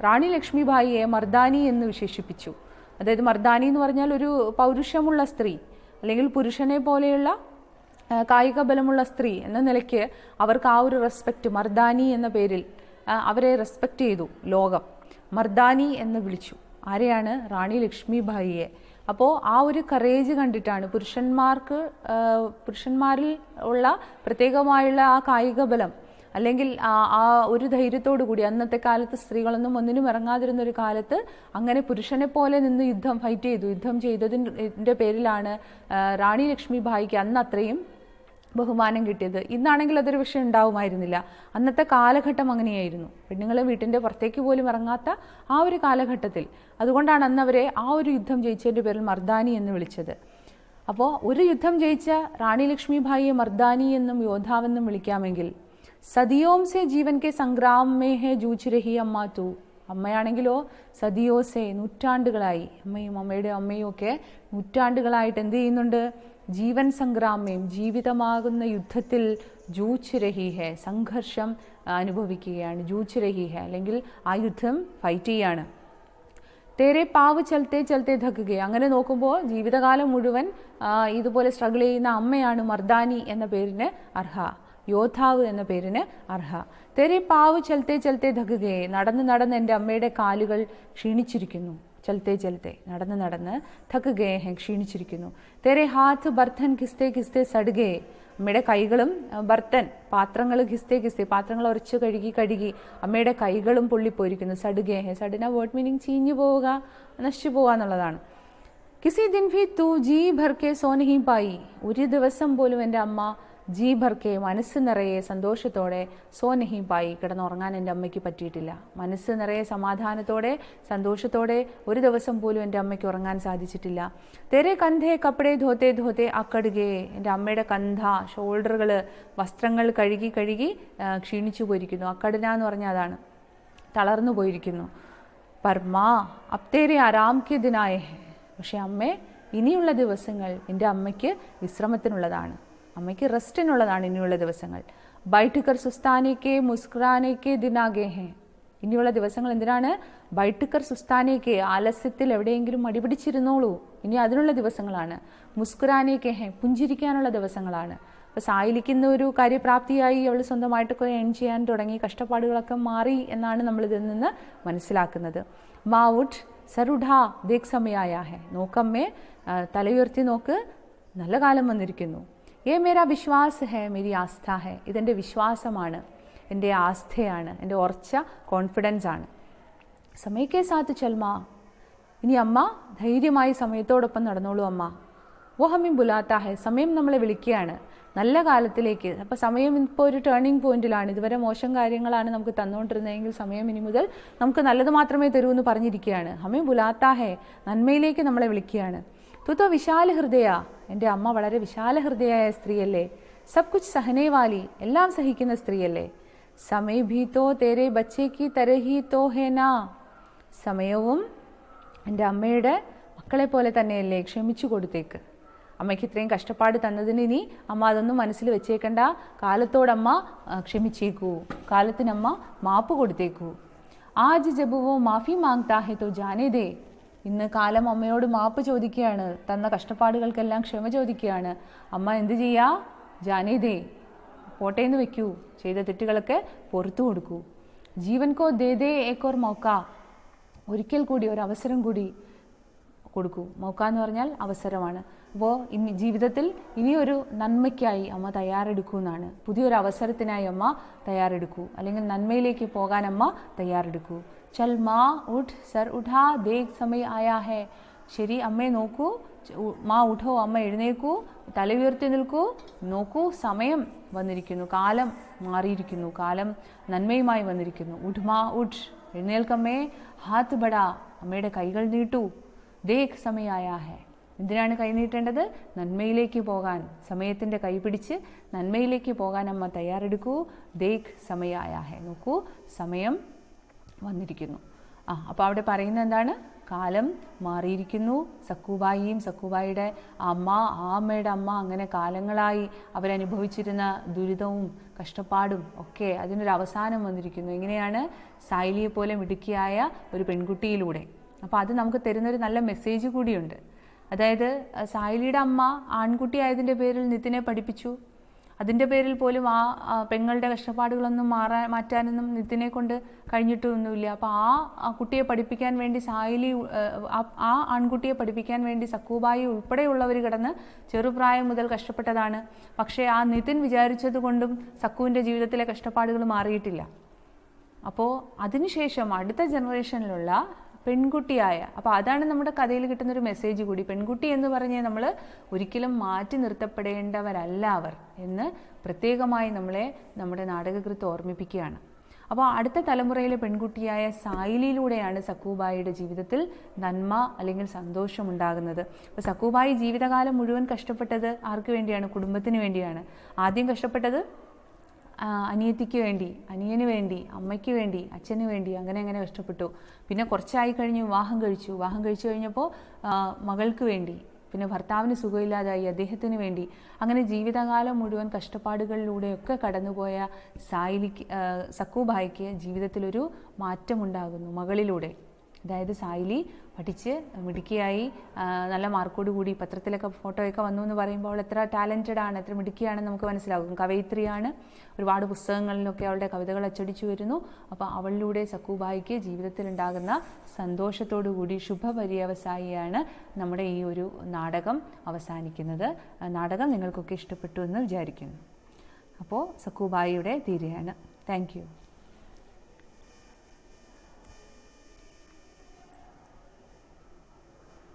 റാണി ലക്ഷ്മിബായിയെ മർദാനി എന്ന് വിശേഷിപ്പിച്ചു. അതായത് മർദാനി എന്ന് പറഞ്ഞാൽ ഒരു പൗരുഷമുള്ള സ്ത്രീ, അല്ലെങ്കിൽ പുരുഷനെ പോലെയുള്ള കായിക ബലമുള്ള സ്ത്രീ എന്ന നിലയ്ക്ക് അവർക്ക് ആ ഒരു റെസ്പെക്റ്റ്, മർദാനി എന്ന പേരിൽ അവരെ റെസ്പെക്റ്റ് ചെയ്തു ലോകം. മർദാനി എന്ന് വിളിച്ചു. ആരെയാണ്? റാണി ലക്ഷ്മിബായിയെ. അപ്പോൾ ആ ഒരു കറേജ് കണ്ടിട്ടാണ് പുരുഷന്മാരിൽ ഉള്ള പ്രത്യേകമായുള്ള ആ കായിക ബലം, അല്ലെങ്കിൽ ആ ഒരു ധൈര്യത്തോടു കൂടി, അന്നത്തെ കാലത്ത് സ്ത്രീകളൊന്നും ഒന്നിനും ഇറങ്ങാതിരുന്ന ഒരു കാലത്ത് അങ്ങനെ പുരുഷനെ പോലെ നിന്ന് യുദ്ധം ചെയ്തതിൻ്റെ പേരിലാണ് റാണി ലക്ഷ്മിബായിക്ക് അന്ന് അത്രയും ബഹുമാനം കിട്ടിയത്. ഇന്നാണെങ്കിൽ അതൊരു വിഷയം ഉണ്ടാവുമായിരുന്നില്ല. അന്നത്തെ കാലഘട്ടം അങ്ങനെയായിരുന്നു. പെണ്ണുങ്ങൾ വീട്ടിൻ്റെ പുറത്തേക്ക് പോലും ഇറങ്ങാത്ത ആ ഒരു കാലഘട്ടത്തിൽ. അതുകൊണ്ടാണ് അന്ന് അവരെ ആ ഒരു യുദ്ധം ജയിച്ചതിൻ്റെ പേരിൽ മർദാനി എന്ന് വിളിച്ചത്. അപ്പോൾ ഒരു യുദ്ധം ജയിച്ച റാണി ലക്ഷ്മിബായിയെ മർദാനി എന്നും യോദ്ധാവെന്നും വിളിക്കാമെങ്കിൽ, സദിയോം സെ ജീവൻ കെ സംഗ്രാം മേ ഹെ ജൂച്ച് രഹി അമ്മ തൂ. അമ്മയാണെങ്കിലോ സദിയോസെ, നൂറ്റാണ്ടുകളായി, അമ്മയുടെ അമ്മയും ഒക്കെ നൂറ്റാണ്ടുകളായിട്ട് എന്ത് ചെയ്യുന്നുണ്ട്? ജീവൻ സംഗ്രാമയും, ജീവിതമാകുന്ന യുദ്ധത്തിൽ ജൂച്ച് രഹി ഹെ, സംഘർഷം അനുഭവിക്കുകയാണ്. ജൂച്ച് രഹി ഹെ, അല്ലെങ്കിൽ ആ യുദ്ധം ഫൈറ്റ് ചെയ്യാണ്. തേരെ പാവ് ചലത്തെ ചലത്തെ ധക്കുകയെ. അങ്ങനെ നോക്കുമ്പോൾ ജീവിതകാലം മുഴുവൻ ഇതുപോലെ സ്ട്രഗിൾ ചെയ്യുന്ന അമ്മയാണ് മർദാനി എന്ന പേരിന് അർഹ, യോദ്ധാവ് എന്ന പേരിന് അർഹ. തെരെ പാവ് ചലത്തെ ചലത്തെ ധക്കുകയെ, നടന്ന് എൻ്റെ അമ്മയുടെ കാലുകൾ ക്ഷീണിച്ചിരിക്കുന്നു. ചലത്തെ ചലത്തെ, നടന്ന് ധക്കുകയെ ഹെ, ക്ഷീണിച്ചിരിക്കുന്നു. തെരെ ഹാത്ത് ബർത്തൻ ഖിസ്തെ ഖിസ്തെ സടുകയെ, അമ്മയുടെ കൈകളും ബർത്തൻ, പാത്രങ്ങൾ ഖിസ്തെ, പാത്രങ്ങൾ ഉരച്ച് കഴുകി അമ്മയുടെ കൈകളും പൊള്ളിപ്പോയിരിക്കുന്നു. സടുകയെ ഹെ, സഡിന വേർഡ് മീനിങ് ചീഞ്ഞു പോവുക, നശിച്ചു പോവുക എന്നുള്ളതാണ്. കിസി ദിൻ ഭി തൂ ജി ഭർക്കെ സോ നഹീ പായി. ഒരു ദിവസം പോലും എൻ്റെ അമ്മ ജി ഭർക്കെ, മനസ്സ് നിറയെ സന്തോഷത്തോടെ, സോ നഹീ പായി, കിടന്നുറങ്ങാൻ എൻ്റെ അമ്മയ്ക്ക് പറ്റിയിട്ടില്ല. മനസ്സ് നിറയെ സമാധാനത്തോടെ സന്തോഷത്തോടെ ഒരു ദിവസം പോലും എൻ്റെ അമ്മയ്ക്ക് ഉറങ്ങാൻ സാധിച്ചിട്ടില്ല. തെരെ കന്ധേ കപ്പടെ ധോത്തെ അക്കടുകെ, എൻ്റെ അമ്മയുടെ കന്ധ, ഷോൾഡറുകൾ, വസ്ത്രങ്ങൾ കഴുകി ക്ഷീണിച്ചു പോയിരിക്കുന്നു. അക്കടുന എന്ന് പറഞ്ഞാൽ അതാണ്, തളർന്നു പോയിരിക്കുന്നു. പർമാ അബ് തേരെ ആരാം കെ ദിനായേ. പക്ഷേ അമ്മേ, ഇനിയുള്ള ദിവസങ്ങൾ എൻ്റെ അമ്മയ്ക്ക് വിശ്രമത്തിനുള്ളതാണ്, അമ്മയ്ക്ക് റെസ്റ്റിനുള്ളതാണ് ഇനിയുള്ള ദിവസങ്ങൾ. ബൈഠിക്കർ സുസ്താനേക്ക് മുസ്കുറാനേക്ക് ദിനാകെ ഹെ. ഇനിയുള്ള ദിവസങ്ങൾ എന്തിനാണ്? ബൈഠിക്കർ സുസ്താനേക്ക്, ആലസ്യത്തിൽ എവിടെയെങ്കിലും മടിപിടിച്ചിരുന്നോളൂ, ഇനി അതിനുള്ള ദിവസങ്ങളാണ്. മുസ്കുറാനേക്ക് ഹെ, പുഞ്ചിരിക്കാനുള്ള ദിവസങ്ങളാണ്. അപ്പോൾ സായിലിക്കുന്ന ഒരു കാര്യപ്രാപ്തിയായി അവൾ സ്വന്തമായിട്ടൊക്കെ ഏൺ ചെയ്യാൻ തുടങ്ങി, കഷ്ടപ്പാടുകളൊക്കെ മാറി എന്നാണ് നമ്മൾ ഇതിൽ നിന്ന് മനസ്സിലാക്കുന്നത്. മാ ഉഠ് സരുഢാ ദേഖ് സമയായ ഹെ. നോക്കമ്മേ, തലയുയർത്തി നോക്ക്, നല്ല കാലം വന്നിരിക്കുന്നു. യേ മേരാ വിശ്വാസ് ഹെ, മേരി ആസ്ഥ ഹെ. ഇതെൻ്റെ വിശ്വാസമാണ്, എൻ്റെ ആസ്ഥയാണ്, എൻ്റെ ഉറച്ച കോൺഫിഡൻസ് ആണ്. സമയക്കേ സാത്ത് ചൽമാ, ഇനി അമ്മ ധൈര്യമായി സമയത്തോടൊപ്പം നടന്നോളൂ അമ്മ. വോ ഹമീം ബുലാത്താ ഹെ, സമയം നമ്മളെ വിളിക്കുകയാണ് നല്ല കാലത്തിലേക്ക്. അപ്പോൾ സമയം ഇപ്പോൾ ഒരു ടേണിംഗ് പോയിന്റിലാണ്. ഇതുവരെ മോശം കാര്യങ്ങളാണ് നമുക്ക് തന്നുകൊണ്ടിരുന്നതെങ്കിൽ സമയം ഇനി മുതൽ നമുക്ക് നല്ലത് മാത്രമേ തരൂ എന്ന് പറഞ്ഞിരിക്കുകയാണ്. ഹമീം ബുലാത്താ ഹെ, നന്മയിലേക്ക് നമ്മളെ വിളിക്കുകയാണ്. തുതോ വിശാല ഹൃദയ, എൻ്റെ അമ്മ വളരെ വിശാല ഹൃദയായ സ്ത്രീയല്ലേ. സബ് കുച്ച് സഹനേ വാലി, എല്ലാം സഹിക്കുന്ന സ്ത്രീയല്ലേ. സമയ ഭീ തോ തേരെ ബച്ചേക്ക് തരഹി തോ ഹേ നാ, സമയവും എൻ്റെ അമ്മയുടെ മക്കളെ പോലെ തന്നെയല്ലേ, ക്ഷമിച്ചു കൊടുത്തേക്ക്. അമ്മയ്ക്ക് ഇത്രയും കഷ്ടപ്പാട് തന്നതിന് ഇനി അമ്മ അതൊന്നും മനസ്സിൽ വെച്ചേക്കണ്ട. കാലത്തോടമ്മ ക്ഷമിച്ചേക്കൂ, കാലത്തിനമ്മ മാപ്പ് കൊടുത്തേക്കൂ. ആജ് ജബുവോ മാഫി മാങ്താ ഹെ തോ ജാനേ ദേ, ഇന്ന് കാലം അമ്മയോട് മാപ്പ് ചോദിക്കുകയാണ്, തന്ന കഷ്ടപ്പാടുകൾക്കെല്ലാം ക്ഷമ ചോദിക്കുകയാണ്. അമ്മ എന്ത് ചെയ്യാ, ജാനേ ദേ, പോട്ടേന്ന് വെക്കൂ, ചെയ്ത തെറ്റുകളൊക്കെ പുറത്തു കൊടുക്കൂ. ജീവൻ കോ ദേ ദേ ഏക് ഓർ മൗക്ക, ഒരിക്കൽ കൂടി ഒരു അവസരം കൂടി കൊടുക്കൂ. മൗക്ക എന്ന് പറഞ്ഞാൽ അവസരമാണ്. അപ്പോൾ ഇനി ജീവിതത്തിൽ ഇനിയൊരു നന്മയ്ക്കായി അമ്മ തയ്യാറെടുക്കൂ എന്നാണ്. പുതിയൊരു അവസരത്തിനായി അമ്മ തയ്യാറെടുക്കൂ, അല്ലെങ്കിൽ നന്മയിലേക്ക് പോകാൻ അമ്മ തയ്യാറെടുക്കൂ. ചൽ മാ ഉഠ് സർ ഉഠാ ദേഖ് സമയ ആയാ ഹേ, ശരി അമ്മയെ നോക്കൂ, മാ ഉഠോ, അമ്മ എഴുന്നേൽക്കൂ, തല ഉയർത്തി നിൽക്കൂ, നോക്കൂ സമയം വന്നിരിക്കുന്നു, കാലം മാറിയിരിക്കുന്നു, കാലം നന്മയുമായി വന്നിരിക്കുന്നു. ഉഠ് മാ ഉഠ്, എഴുന്നേൽക്കമ്മേ. ഹാത്ത് ബടാ, അമ്മയുടെ കൈകൾ നീട്ടൂ. ദേഖ് സമയായാ ഹേ, എന്തിനാണ് കൈ നീട്ടേണ്ടത്, നന്മയിലേക്ക് പോകാൻ. സമയത്തിൻ്റെ കൈ പിടിച്ച് നന്മയിലേക്ക് പോകാൻ അമ്മ തയ്യാറെടുക്കൂ. ദേഖ് സമയായാ ഹേ, നോക്കൂ സമയം വന്നിരിക്കുന്നു. അപ്പോൾ അവിടെ പറയുന്നത് എന്താണ്, കാലം മാറിയിരിക്കുന്നു. സക്കൂബായിയും സക്കൂബായിയുടെ അമ്മ, ആ അമ്മയുടെ അമ്മ, അങ്ങനെ കാലങ്ങളായി അവരനുഭവിച്ചിരുന്ന ദുരിതവും കഷ്ടപ്പാടും ഒക്കെ അതിനൊരു അവസാനം വന്നിരിക്കുന്നു. എങ്ങനെയാണ്, സായിലിയെ പോലെ മിടുക്കിയായ ഒരു പെൺകുട്ടിയിലൂടെ. അപ്പോൾ അത് നമുക്ക് തരുന്നൊരു നല്ല മെസ്സേജ് കൂടിയുണ്ട്. അതായത് സായിലിയുടെ അമ്മ ആൺകുട്ടിയായതിൻ്റെ പേരിൽ നിതിനെ പഠിപ്പിച്ചു. അതിൻ്റെ പേരിൽ പോലും ആ പെങ്ങളുടെ കഷ്ടപ്പാടുകളൊന്നും മാറ്റാനൊന്നും നിതിനെ കൊണ്ട് കഴിഞ്ഞിട്ടൊന്നുമില്ല. അപ്പോൾ ആ കുട്ടിയെ പഠിപ്പിക്കാൻ വേണ്ടി സായിലി, ആ ആൺകുട്ടിയെ പഠിപ്പിക്കാൻ വേണ്ടി സക്കൂബായി ഉൾപ്പെടെയുള്ളവർ കിടന്ന് ചെറുപ്രായം മുതൽ കഷ്ടപ്പെട്ടതാണ്. പക്ഷേ ആ നിതിൻ വിചാരിച്ചത് കൊണ്ടും സക്കുവിൻ്റെ ജീവിതത്തിലെ കഷ്ടപ്പാടുകൾ മാറിയിട്ടില്ല. അപ്പോൾ അതിനുശേഷം അടുത്ത ജനറേഷനിലുള്ള പെൺകുട്ടിയായ, അപ്പോൾ അതാണ് നമ്മുടെ കഥയിൽ കിട്ടുന്നൊരു മെസ്സേജ് കൂടി. പെൺകുട്ടി എന്ന് പറഞ്ഞ് നമ്മൾ ഒരിക്കലും മാറ്റി നിർത്തപ്പെടേണ്ടവരല്ല അവർ എന്ന് പ്രത്യേകമായി നമ്മളെ നമ്മുടെ നാടകകൃത്ത് ഓർമ്മിപ്പിക്കുകയാണ്. അപ്പോൾ അടുത്ത തലമുറയിലെ പെൺകുട്ടിയായ സായിലിയിലൂടെയാണ് സക്കൂബായിയുടെ ജീവിതത്തിൽ നന്മ അല്ലെങ്കിൽ സന്തോഷം ഉണ്ടാകുന്നത്. അപ്പോൾ സക്കൂബായി ജീവിതകാലം മുഴുവൻ കഷ്ടപ്പെട്ടത് ആർക്ക് വേണ്ടിയാണ്, കുടുംബത്തിന് വേണ്ടിയാണ്. ആദ്യം കഷ്ടപ്പെട്ടത് അനിയത്തിക്ക് വേണ്ടി, അനിയന് വേണ്ടി, അമ്മയ്ക്ക് വേണ്ടി, അച്ഛന് വേണ്ടി, അങ്ങനെ അങ്ങനെ കഷ്ടപ്പെട്ടു. പിന്നെ കുറച്ചായി കഴിഞ്ഞ് വിവാഹം കഴിച്ചു കഴിഞ്ഞപ്പോൾ മകൾക്ക് വേണ്ടി, പിന്നെ ഭർത്താവിന് സുഖമില്ലാതായി അദ്ദേഹത്തിന് വേണ്ടി, അങ്ങനെ ജീവിതകാലം മുഴുവൻ കഷ്ടപ്പാടുകളിലൂടെയൊക്കെ കടന്നുപോയ സക്കൂബായിക്ക് ജീവിതത്തിലൊരു മാറ്റമുണ്ടാകുന്നു മകളിലൂടെ. അതായത് സായിലി പഠിച്ച് മിടുക്കിയായി നല്ല മാർക്കോട് കൂടി പത്രത്തിലൊക്കെ ഫോട്ടോയൊക്കെ വന്നു എന്ന് പറയുമ്പോൾ അവൾ എത്ര ടാലൻറ്റഡ് ആണ്, എത്ര മിടുക്കിയാണെന്ന് നമുക്ക് മനസ്സിലാകും. കവയിത്രിയാണ്, ഒരുപാട് പുസ്തകങ്ങളിലൊക്കെ അവളുടെ കവിതകൾ അച്ചടിച്ചു വരുന്നു. അപ്പോൾ അവളിലൂടെ സക്കൂബായിക്ക് ജീവിതത്തിലുണ്ടാകുന്ന സന്തോഷത്തോടു കൂടി ശുഭപര്യവസായിയാണ് നമ്മുടെ ഈ ഒരു നാടകം അവസാനിക്കുന്നത്. നാടകം നിങ്ങൾക്കൊക്കെ ഇഷ്ടപ്പെട്ടു എന്ന് വിചാരിക്കുന്നു. അപ്പോൾ സക്കൂബായിയുടെ തീരെയാണ്. Thank you.